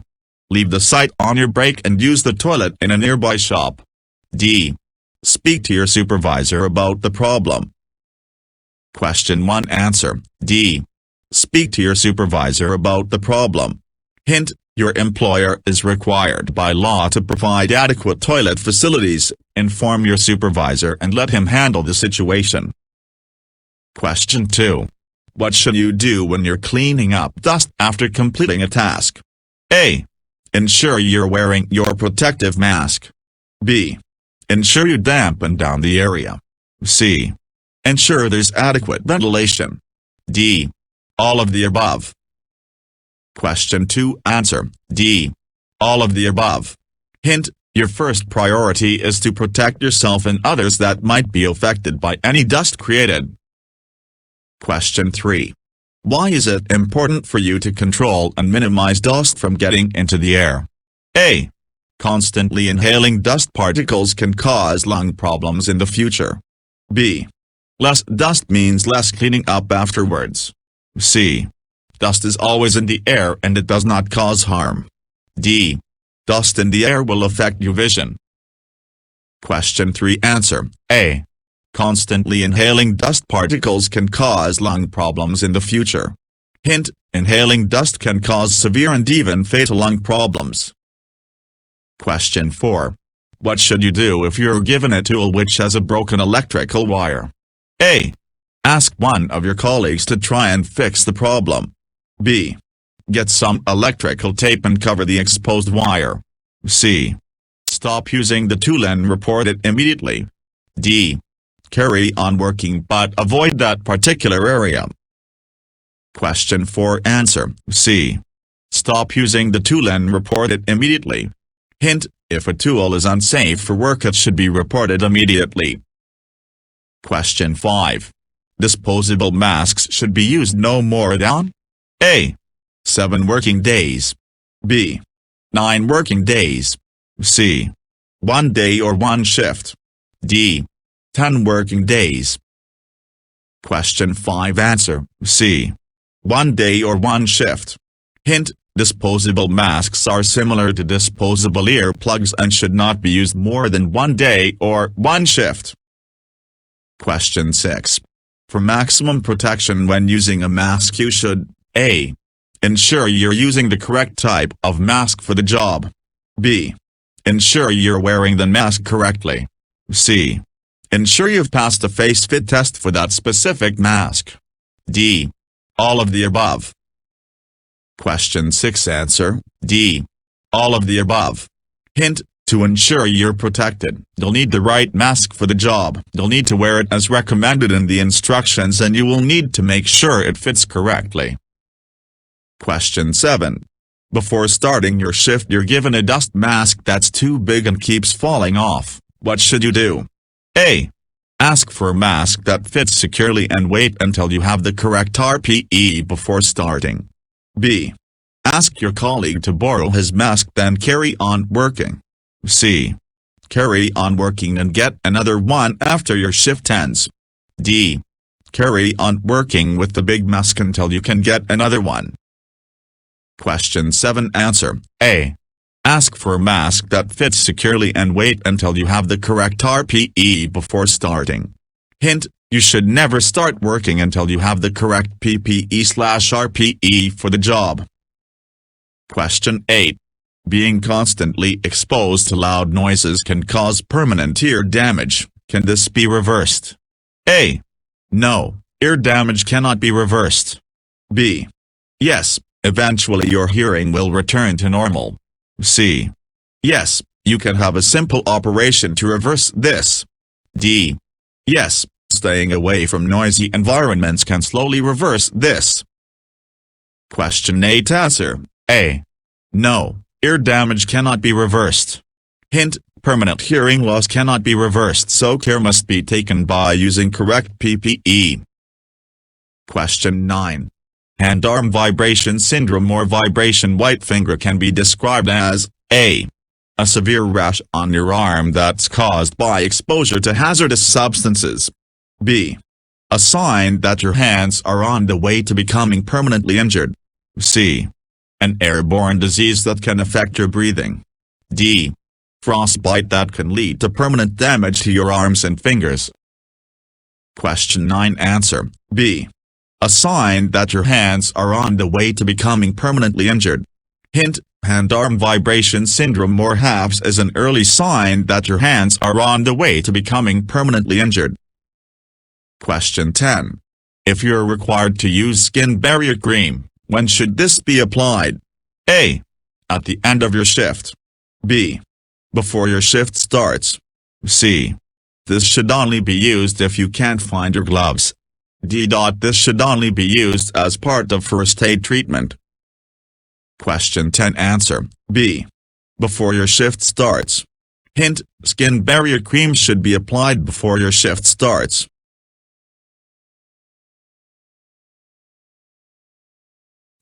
Leave the site on your break and use the toilet in a nearby shop. D. Speak to your supervisor about the problem. Question 1. Answer. D. Speak to your supervisor about the problem. Hint: your employer is required by law to provide adequate toilet facilities. Inform your supervisor and let him handle the situation. Question 2. What should you do when you're cleaning up dust after completing a task? A. Ensure you're wearing your protective mask. B. Ensure you dampen down the area. C. Ensure there's adequate ventilation. D. All of the above. Question 2. Answer: D. All of the above. Hint: your first priority is to protect yourself and others that might be affected by any dust created. Question 3. Why is it important for you to control and minimize dust from getting into the air? A. Constantly inhaling dust particles can cause lung problems in the future. B. Less dust means less cleaning up afterwards. C. Dust is always in the air and it does not cause harm. D. Dust in the air will affect your vision. Question 3. Answer: A. Constantly inhaling dust particles can cause lung problems in the future. Hint: inhaling dust can cause severe and even fatal lung problems. Question 4. What should you do if you're given a tool which has a broken electrical wire? A. Ask one of your colleagues to try and fix the problem. B. Get some electrical tape and cover the exposed wire. C. Stop using the tool and report it immediately. D. Carry on working but avoid that particular area. Question 4. Answer: C. Stop using the tool and report it immediately. Hint: if a tool is unsafe for work, it should be reported immediately. Question 5. Disposable masks should be used no more than A. 7 working days. B. 9 working days. C. 1 day or 1 shift. D. 10 working days. Question 5. Answer: C. 1 day or 1 shift. Hint: disposable masks are similar to disposable earplugs and should not be used more than 1 day or 1 shift. Question 6. For maximum protection when using a mask, you should A. Ensure you're using the correct type of mask for the job. B. Ensure you're wearing the mask correctly. C. Ensure you've passed a face fit test for that specific mask. D. All of the above. Question 6. Answer: D. All of the above. Hint: to ensure you're protected, you'll need the right mask for the job. You'll need to wear it as recommended in the instructions and you will need to make sure it fits correctly. Question 7. Before starting your shift, you're given a dust mask that's too big and keeps falling off. What should you do? A. Ask for a mask that fits securely and wait until you have the correct RPE before starting. B. Ask your colleague to borrow his mask, then carry on working. C. Carry on working and get another one after your shift ends. D. Carry on working with the big mask until you can get another one. Question 7. Answer: A. Ask for a mask that fits securely and wait until you have the correct RPE before starting. Hint: you should never start working until you have the correct PPE/RPE for the job. Question 8. Being constantly exposed to loud noises can cause permanent ear damage. Can this be reversed? A. No, ear damage cannot be reversed. B. Yes, eventually your hearing will return to normal. C. Yes, you can have a simple operation to reverse this. D. Yes, staying away from noisy environments can slowly reverse this. Question 8. Answer: A. No, ear damage cannot be reversed. Hint: permanent hearing loss cannot be reversed, so care must be taken by using correct PPE. Question 9. Hand-arm vibration syndrome or vibration white finger can be described as A. A severe rash on your arm that's caused by exposure to hazardous substances. B. A sign that your hands are on the way to becoming permanently injured. C. An airborne disease that can affect your breathing. D. Frostbite that can lead to permanent damage to your arms and fingers. Question 9. Answer: B. A sign that your hands are on the way to becoming permanently injured. Hint: hand-arm vibration syndrome or HAVS is an early sign that your hands are on the way to becoming permanently injured. Question 10. If you're required to use skin barrier cream, when should this be applied? A. At the end of your shift. B. Before your shift starts. C. This should only be used if you can't find your gloves. D. This should only be used as part of first aid treatment. Question 10. Answer B. Before your shift starts. Hint: skin barrier cream should be applied before your shift starts.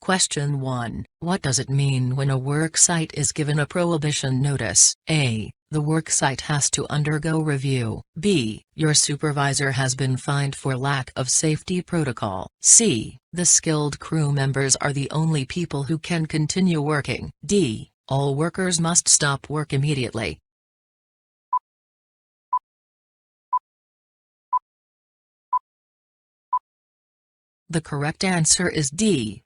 Question 1. What does it mean when a work site is given a prohibition notice? A. The work site has to undergo review. B. Your supervisor has been fined for lack of safety protocol. C. The skilled crew members are the only people who can continue working. D. All workers must stop work immediately. The correct answer is D.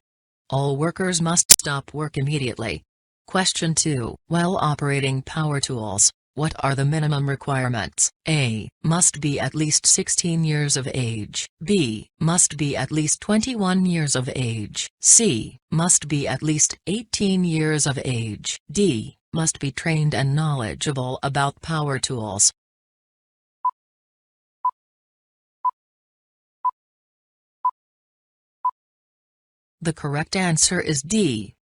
All workers must stop work immediately. Question 2. While operating power tools, what are the minimum requirements? A. Must be at least 16 years of age. B. Must be at least 21 years of age. C. Must be at least 18 years of age. D. Must be trained and knowledgeable about power tools. The correct answer is D.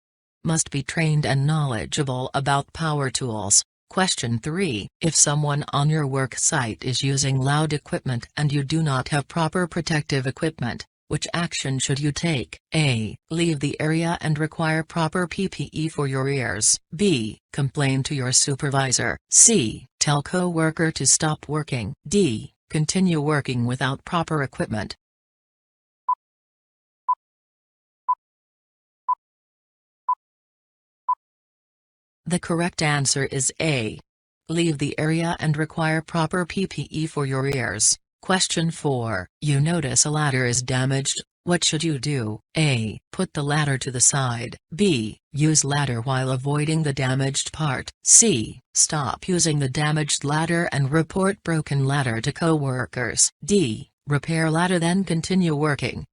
Must be trained and knowledgeable about power tools. Question 3. If someone on your work site is using loud equipment and you do not have proper protective equipment, which action should you take? A. Leave the area and require proper PPE for your ears. B. Complain to your supervisor. C. Tell co-worker to stop working. D. Continue working without proper equipment. The correct answer is A. Leave the area and require proper PPE for your ears. Question 4. You notice a ladder is damaged, what should you do? A. Put the ladder to the side. B. Use ladder while avoiding the damaged part. C. Stop using the damaged ladder and report broken ladder to co-workers. D. Repair ladder then continue working.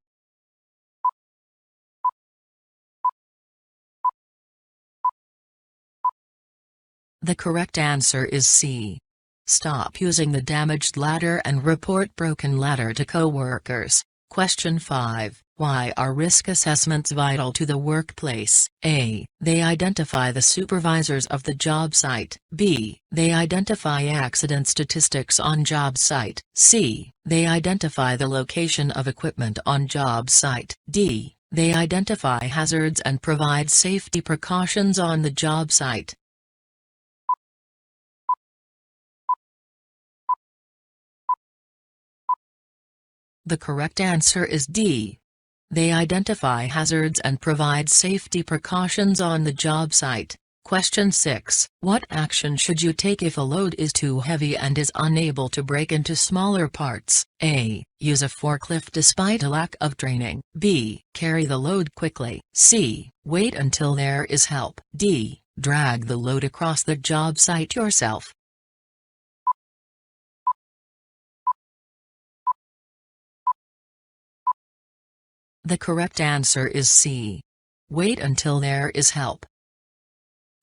The correct answer is C. Stop using the damaged ladder and report broken ladder to co-workers. Question 5. Why are risk assessments vital to the workplace? A. They identify the supervisors of the job site. B. They identify accident statistics on job site. C. They identify the location of equipment on job site. D. They identify hazards and provide safety precautions on the job site. The correct answer is D. They identify hazards and provide safety precautions on the job site. Question 6. What action should you take if a load is too heavy and is unable to break into smaller parts? A. Use a forklift despite a lack of training. B. Carry the load quickly. C. Wait until there is help. D. Drag the load across the job site yourself. The correct answer is C. Wait until there is help.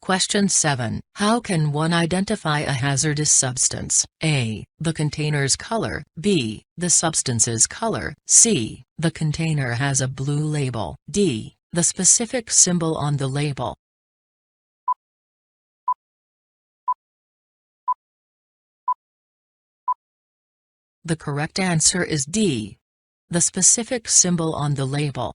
Question 7. How can one identify a hazardous substance? A. The container's color. B. The substance's color. C. The container has a blue label. D. The specific symbol on the label. The correct answer is D. The specific symbol on the label.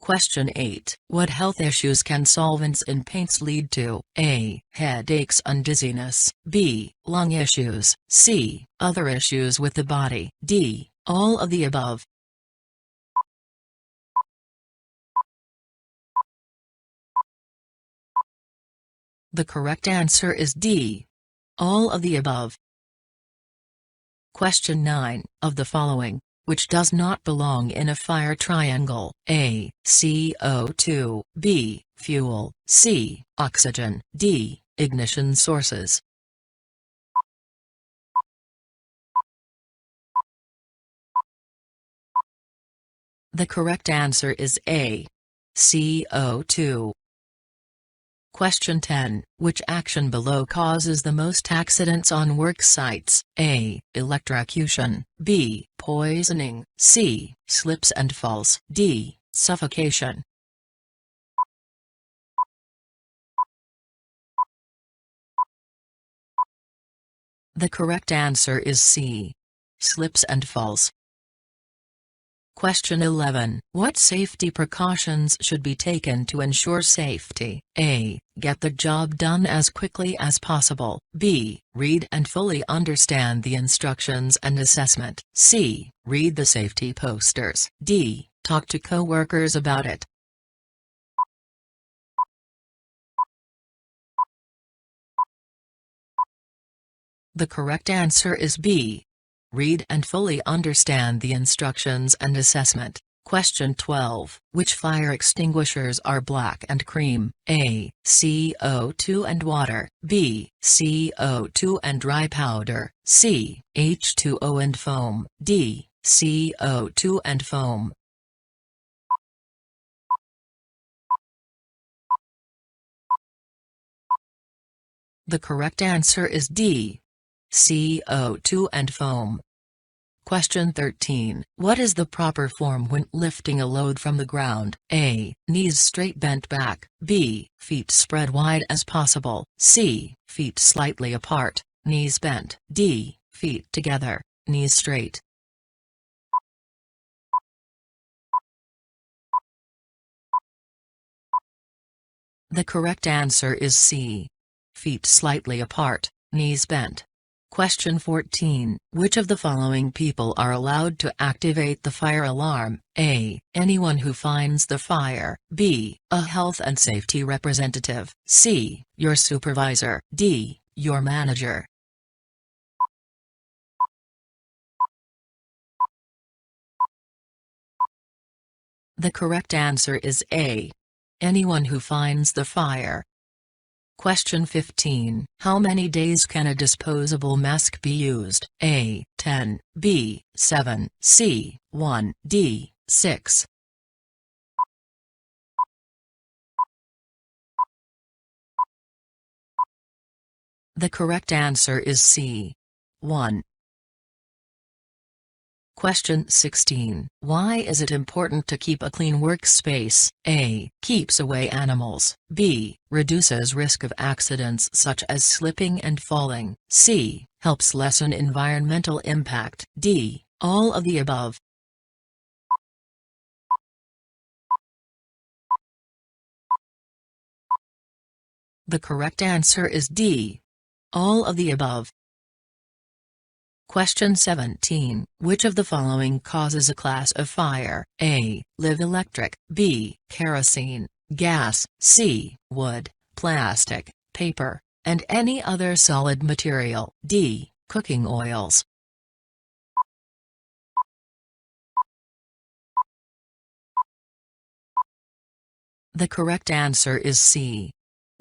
Question 8. What health issues can solvents in paints lead to? A. Headaches and dizziness. B. Lung issues. C. Other issues with the body. D. All of the above. The correct answer is D. All of the above. Question 9. Of the following, which does not belong in a fire triangle? A. CO2. B. Fuel. C. Oxygen. D. Ignition sources. The correct answer is A. CO2. Question 10. Which action below causes the most accidents on work sites? A. Electrocution. B. Poisoning. C. Slips and falls. D. Suffocation. The correct answer is C. Slips and falls. Question 11. What safety precautions should be taken to ensure safety? A. Get the job done as quickly as possible. B. Read and fully understand the instructions and assessment. C. Read the safety posters. D. Talk to coworkers about it. The correct answer is B. Read and fully understand the instructions and assessment. Question 12. Which fire extinguishers are black and cream? A. CO2 and water. B. CO2 and dry powder. C. H2O and foam. D. CO2 and foam. The correct answer is D. CO2 and foam. Question 13. What is the proper form when lifting a load from the ground? A. Knees straight bent back. B. Feet spread wide as possible. C. Feet slightly apart, knees bent. D. Feet together, knees straight. The correct answer is C. Feet slightly apart, knees bent. Question 14. Which of the following people are allowed to activate the fire alarm? A. Anyone who finds the fire. B. A health and safety representative. C. Your supervisor. D. Your manager. The correct answer is A. Anyone who finds the fire. Question 15. How many days can a disposable mask be used? A. 10. B. 7. C. 1. D. 6. The correct answer is C. 1. Question 16. Why is it important to keep a clean workspace? A. Keeps away animals. B. Reduces risk of accidents such as slipping and falling. C. Helps lessen environmental impact. D. All of the above. The correct answer is D. All of the above. Question 17. Which of the following causes a class of fire? A. Live electric. B. Kerosene, gas. C. Wood, plastic, paper, and any other solid material. D. Cooking oils. The correct answer is C.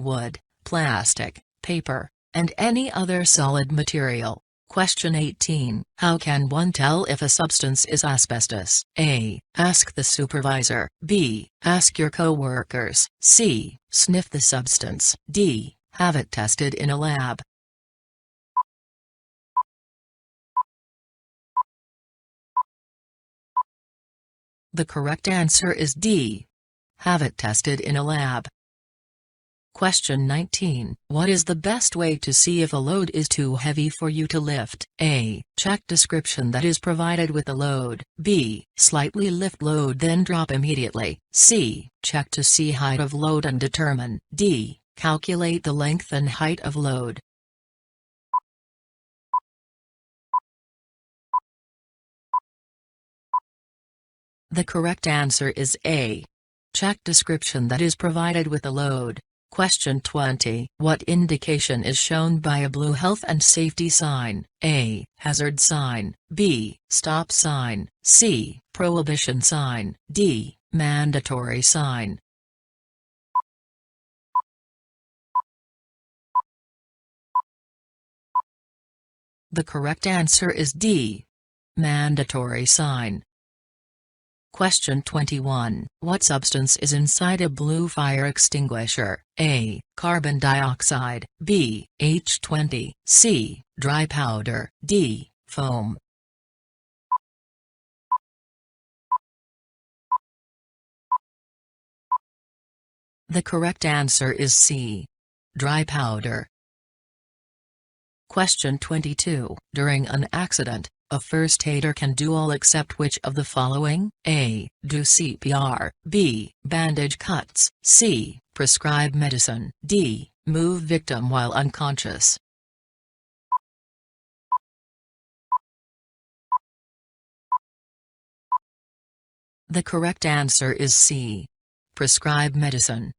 Wood, plastic, paper, and any other solid material. Question 18. How can one tell if a substance is asbestos? A. Ask the supervisor. B. Ask your coworkers. C. Sniff the substance. D. Have it tested in a lab. The correct answer is D. Have it tested in a lab. Question 19. What is the best way to see if a load is too heavy for you to lift? A. Check description that is provided with the load. B. Slightly lift load then drop immediately. C. Check to see height of load and determine. D. Calculate the length and height of load. The correct answer is A. Check description that is provided with the load. Question 20. What indication is shown by a blue health and safety sign? A. Hazard sign. B. Stop sign. C. Prohibition sign. D. Mandatory sign. The correct answer is D. Mandatory sign. Question 21. What substance is inside a blue fire extinguisher? A. Carbon dioxide. B. H20. C. Dry powder. D. Foam. The correct answer is C. Dry powder. Question 22. During an accident, a first aider can do all except which of the following? A. Do CPR. B. Bandage cuts. C. Prescribe medicine. D. Move victim while unconscious. The correct answer is C. Prescribe medicine.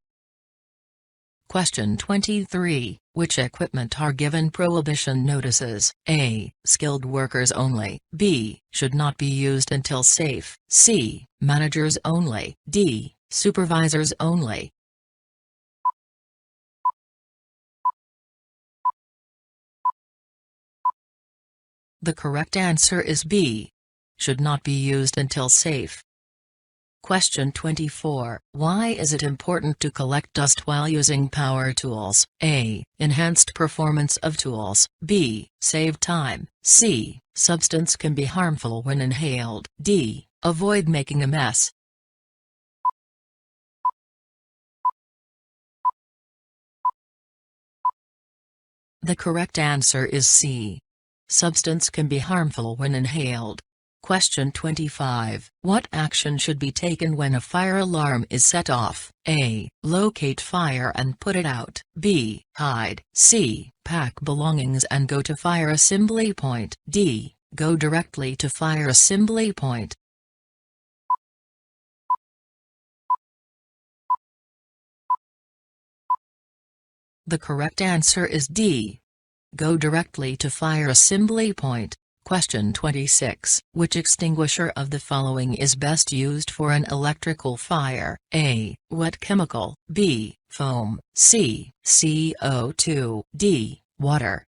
Question 23. Which equipment are given prohibition notices? A. Skilled workers only. B. Should not be used until safe. C. Managers only. D. Supervisors only. The correct answer is B. Should not be used until safe. Question 24. Why is it important to collect dust while using power tools? A. Enhanced performance of tools. B. Save time. C. Substance can be harmful when inhaled. D. Avoid making a mess. The correct answer is C. Substance can be harmful when inhaled. Question 25. What action should be taken when a fire alarm is set off? A. Locate fire and put it out. B. Hide. C. Pack belongings and go to fire assembly point. D. Go directly to fire assembly point. The correct answer is D. Go directly to fire assembly point. Question 26. Which extinguisher of the following is best used for an electrical fire? A. Wet chemical. B. Foam. C. CO2. D. Water.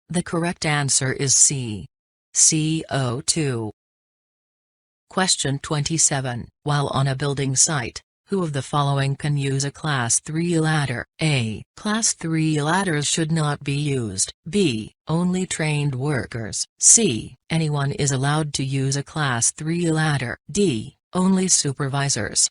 The correct answer is C. CO2. Question 27. While on a building site, who of the following can use a Class 3 ladder? A. Class 3 ladders should not be used. B. Only trained workers. C. Anyone is allowed to use a Class 3 ladder. D. Only supervisors.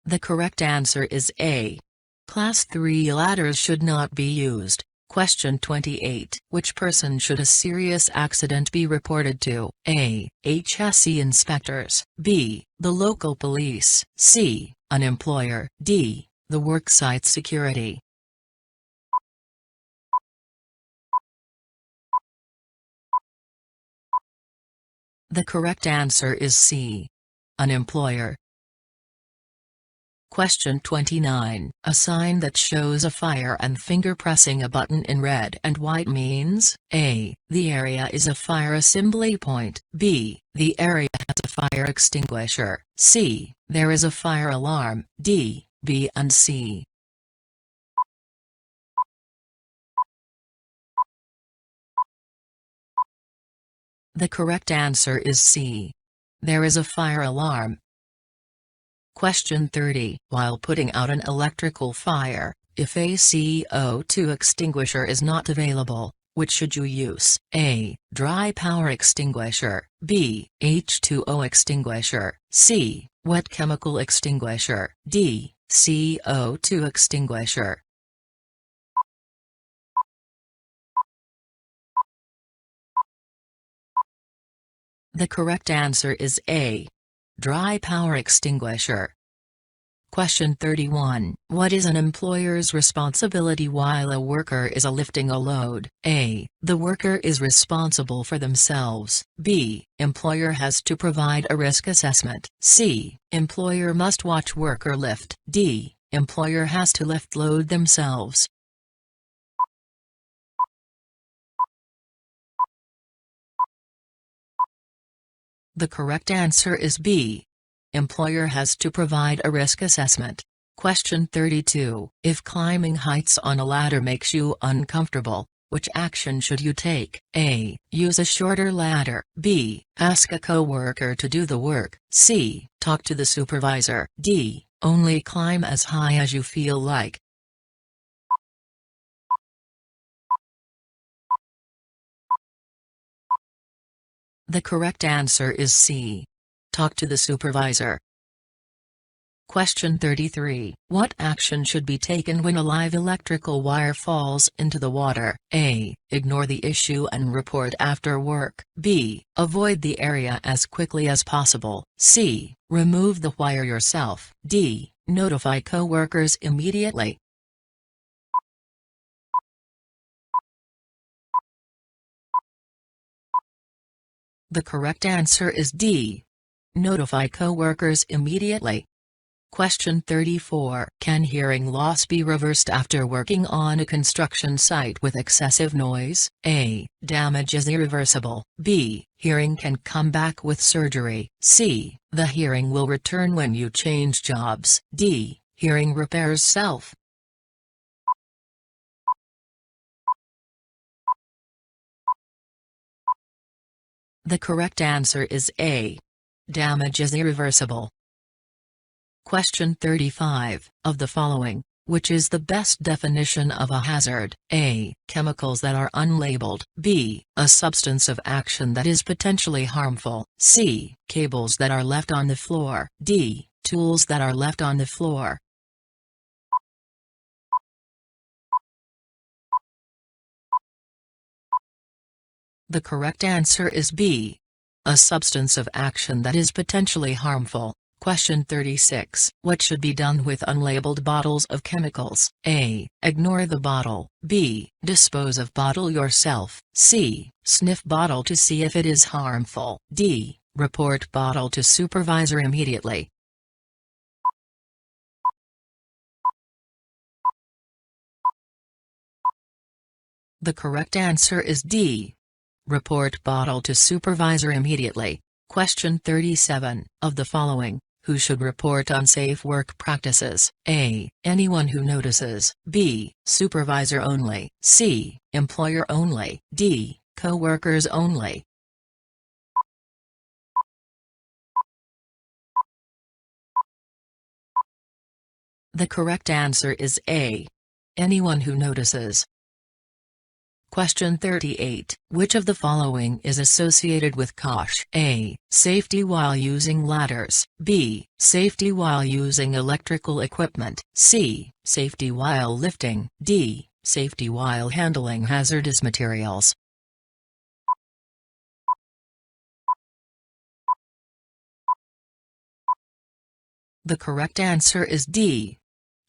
The correct answer is A. Class 3 ladders should not be used. Question 28. Which person should a serious accident be reported to? A. HSE inspectors. B. The local police. C. An employer. D. The worksite security. The correct answer is C. An employer. Question 29. A sign that shows a fire and finger pressing a button in red and white means? A. The area is a fire assembly point. B. The area has a fire extinguisher. C. There is a fire alarm. D. B and C. The correct answer is C. There is a fire alarm. Question 30. While putting out an electrical fire, if a CO2 extinguisher is not available, which should you use? A. Dry power extinguisher. B. H2O extinguisher. C. Wet chemical extinguisher. D. CO2 extinguisher. The correct answer is A. Dry power extinguisher. Question 31. What is an employer's responsibility while a worker is lifting a load? A. The worker is responsible for themselves. B. Employer has to provide a risk assessment. C. Employer must watch worker lift. D. Employer has to lift load themselves. The correct answer is B. Employer has to provide a risk assessment. Question 32. If climbing heights on a ladder makes you uncomfortable, which action should you take? A. Use a shorter ladder. B. Ask a coworker to do the work. C. Talk to the supervisor. D. Only climb as high as you feel like. The correct answer is C. Talk to the supervisor. Question 33. What action should be taken when a live electrical wire falls into the water? A. Ignore the issue and report after work. B. Avoid the area as quickly as possible. C. Remove the wire yourself. D. Notify coworkers immediately. The correct answer is D. Notify coworkers immediately. Question 34. Can hearing loss be reversed after working on a construction site with excessive noise? A. Damage is irreversible. B. Hearing can come back with surgery. C. The hearing will return when you change jobs. D. Hearing repairs self. The correct answer is A. Damage is irreversible. Question 35. Of the following, which is the best definition of a hazard? A. Chemicals that are unlabeled. B. A substance of action that is potentially harmful. C. Cables that are left on the floor. D. Tools that are left on the floor. The correct answer is B. A substance of action that is potentially harmful. Question 36. What should be done with unlabeled bottles of chemicals? A. Ignore the bottle. B. Dispose of bottle yourself. C. Sniff bottle to see if it is harmful. D. Report bottle to supervisor immediately. The correct answer is D. Report bottle to supervisor immediately. Question 37. Of the following, who should report unsafe work practices? A. Anyone who notices. B. Supervisor only. C. Employer only. D. Coworkers only. The correct answer is A. Anyone who notices. Question 38. Which of the following is associated with COSH? A. Safety while using ladders. B. Safety while using electrical equipment. C. Safety while lifting. D. Safety while handling hazardous materials. The correct answer is D.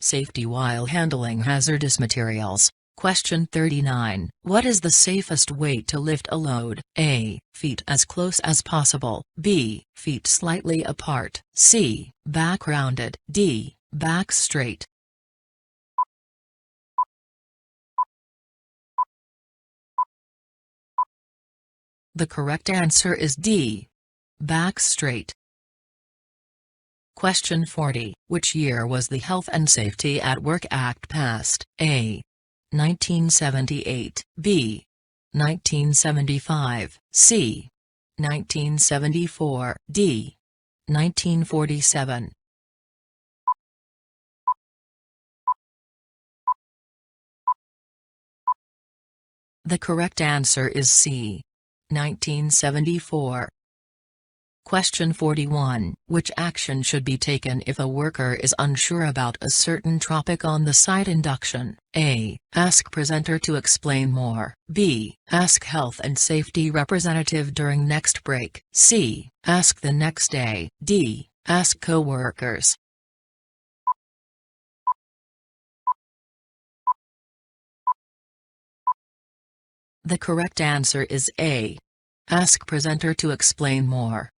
Safety while handling hazardous materials. Question 39. What is the safest way to lift a load? A. Feet as close as possible. B. Feet slightly apart. C. Back rounded. D. Back straight. The correct answer is D. Back straight. Question 40. Which year was the Health and Safety at Work Act passed? A. 1978. B. 1975. C. 1974. D. 1947. The correct answer is C. 1974. Question 41. Which action should be taken if a worker is unsure about a certain topic on the site induction? A. Ask presenter to explain more. B. Ask health and safety representative during next break. C. Ask the next day. D. Ask co-workers. The correct answer is A. Ask presenter to explain more.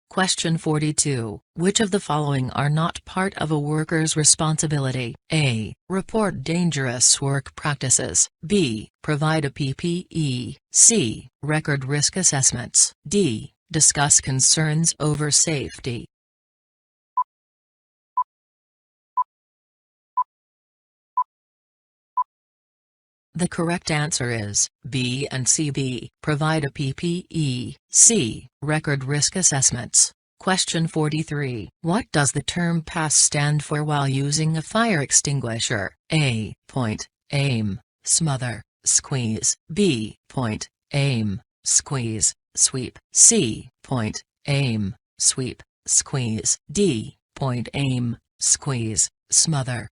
Question 42. Which of the following are not part of a worker's responsibility? A. Report dangerous work practices. B. Provide a PPE. C. Record risk assessments. D. Discuss concerns over safety. The correct answer is B and C. B. Provide a PPE. C. Record risk assessments. Question 43. What does the term pass stand for while using a fire extinguisher? A. Point, aim, smother, squeeze. B. Point, aim, squeeze, sweep. C. Point, aim, sweep, squeeze. D. Point, aim, squeeze, smother.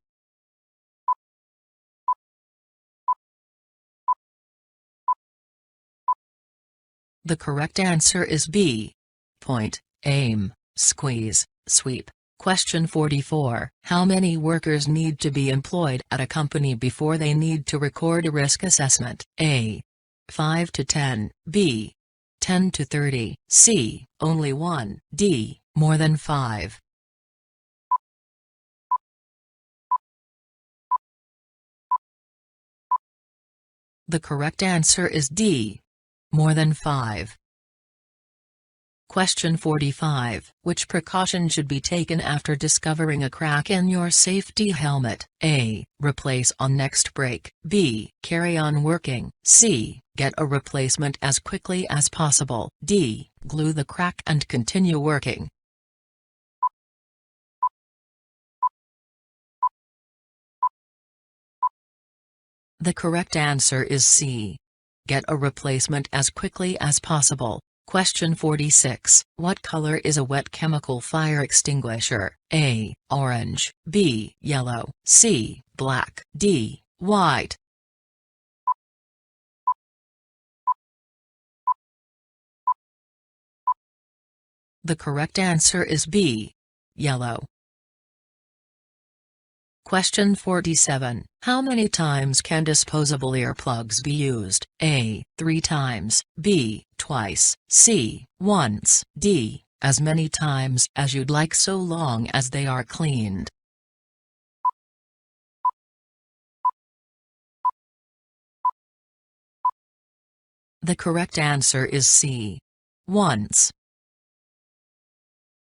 The correct answer is B. Point, aim, squeeze, sweep. Question 44. How many workers need to be employed at a company before they need to record a risk assessment? A. 5 to 10. B. 10 to 30. C. Only 1. D. More than 5. The correct answer is D. More than 5. Question 45. Which precaution should be taken after discovering a crack in your safety helmet? A. Replace on next break. B. Carry on working. C. Get a replacement as quickly as possible. D. Glue the crack and continue working. The correct answer is C. Get a replacement as quickly as possible. Question 46. What color is a wet chemical fire extinguisher? A. Orange. B. Yellow. C. Black. D. White. The correct answer is B. Yellow. Question 47. How many times can disposable earplugs be used? A. 3 times. B. Twice. C. Once. D. As many times as you'd like so long as they are cleaned. The correct answer is C. Once.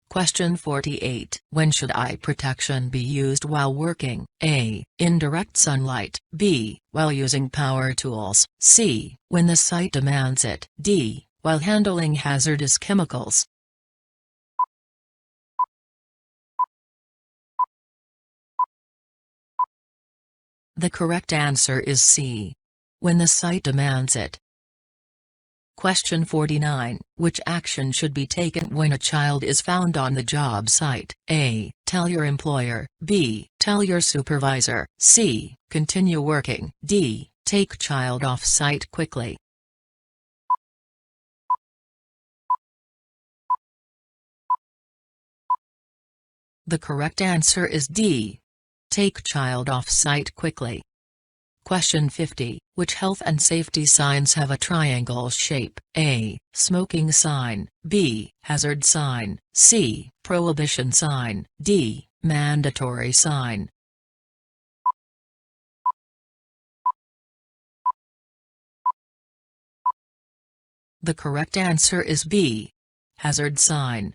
Question 48. When should eye protection be used while working? A. In direct sunlight. B. While using power tools. C. When the site demands it. D. While handling hazardous chemicals. The correct answer is C. When the site demands it. Question 49. Which action should be taken when a child is found on the job site? A. Tell your employer. B. Tell your supervisor. C. Continue working. D. Take child off site quickly. The correct answer is D. Take child off site quickly. Question 50. Which health and safety signs have a triangle shape? A. Smoking sign. B. Hazard sign. C. Prohibition sign. D. Mandatory sign. The correct answer is B. Hazard sign.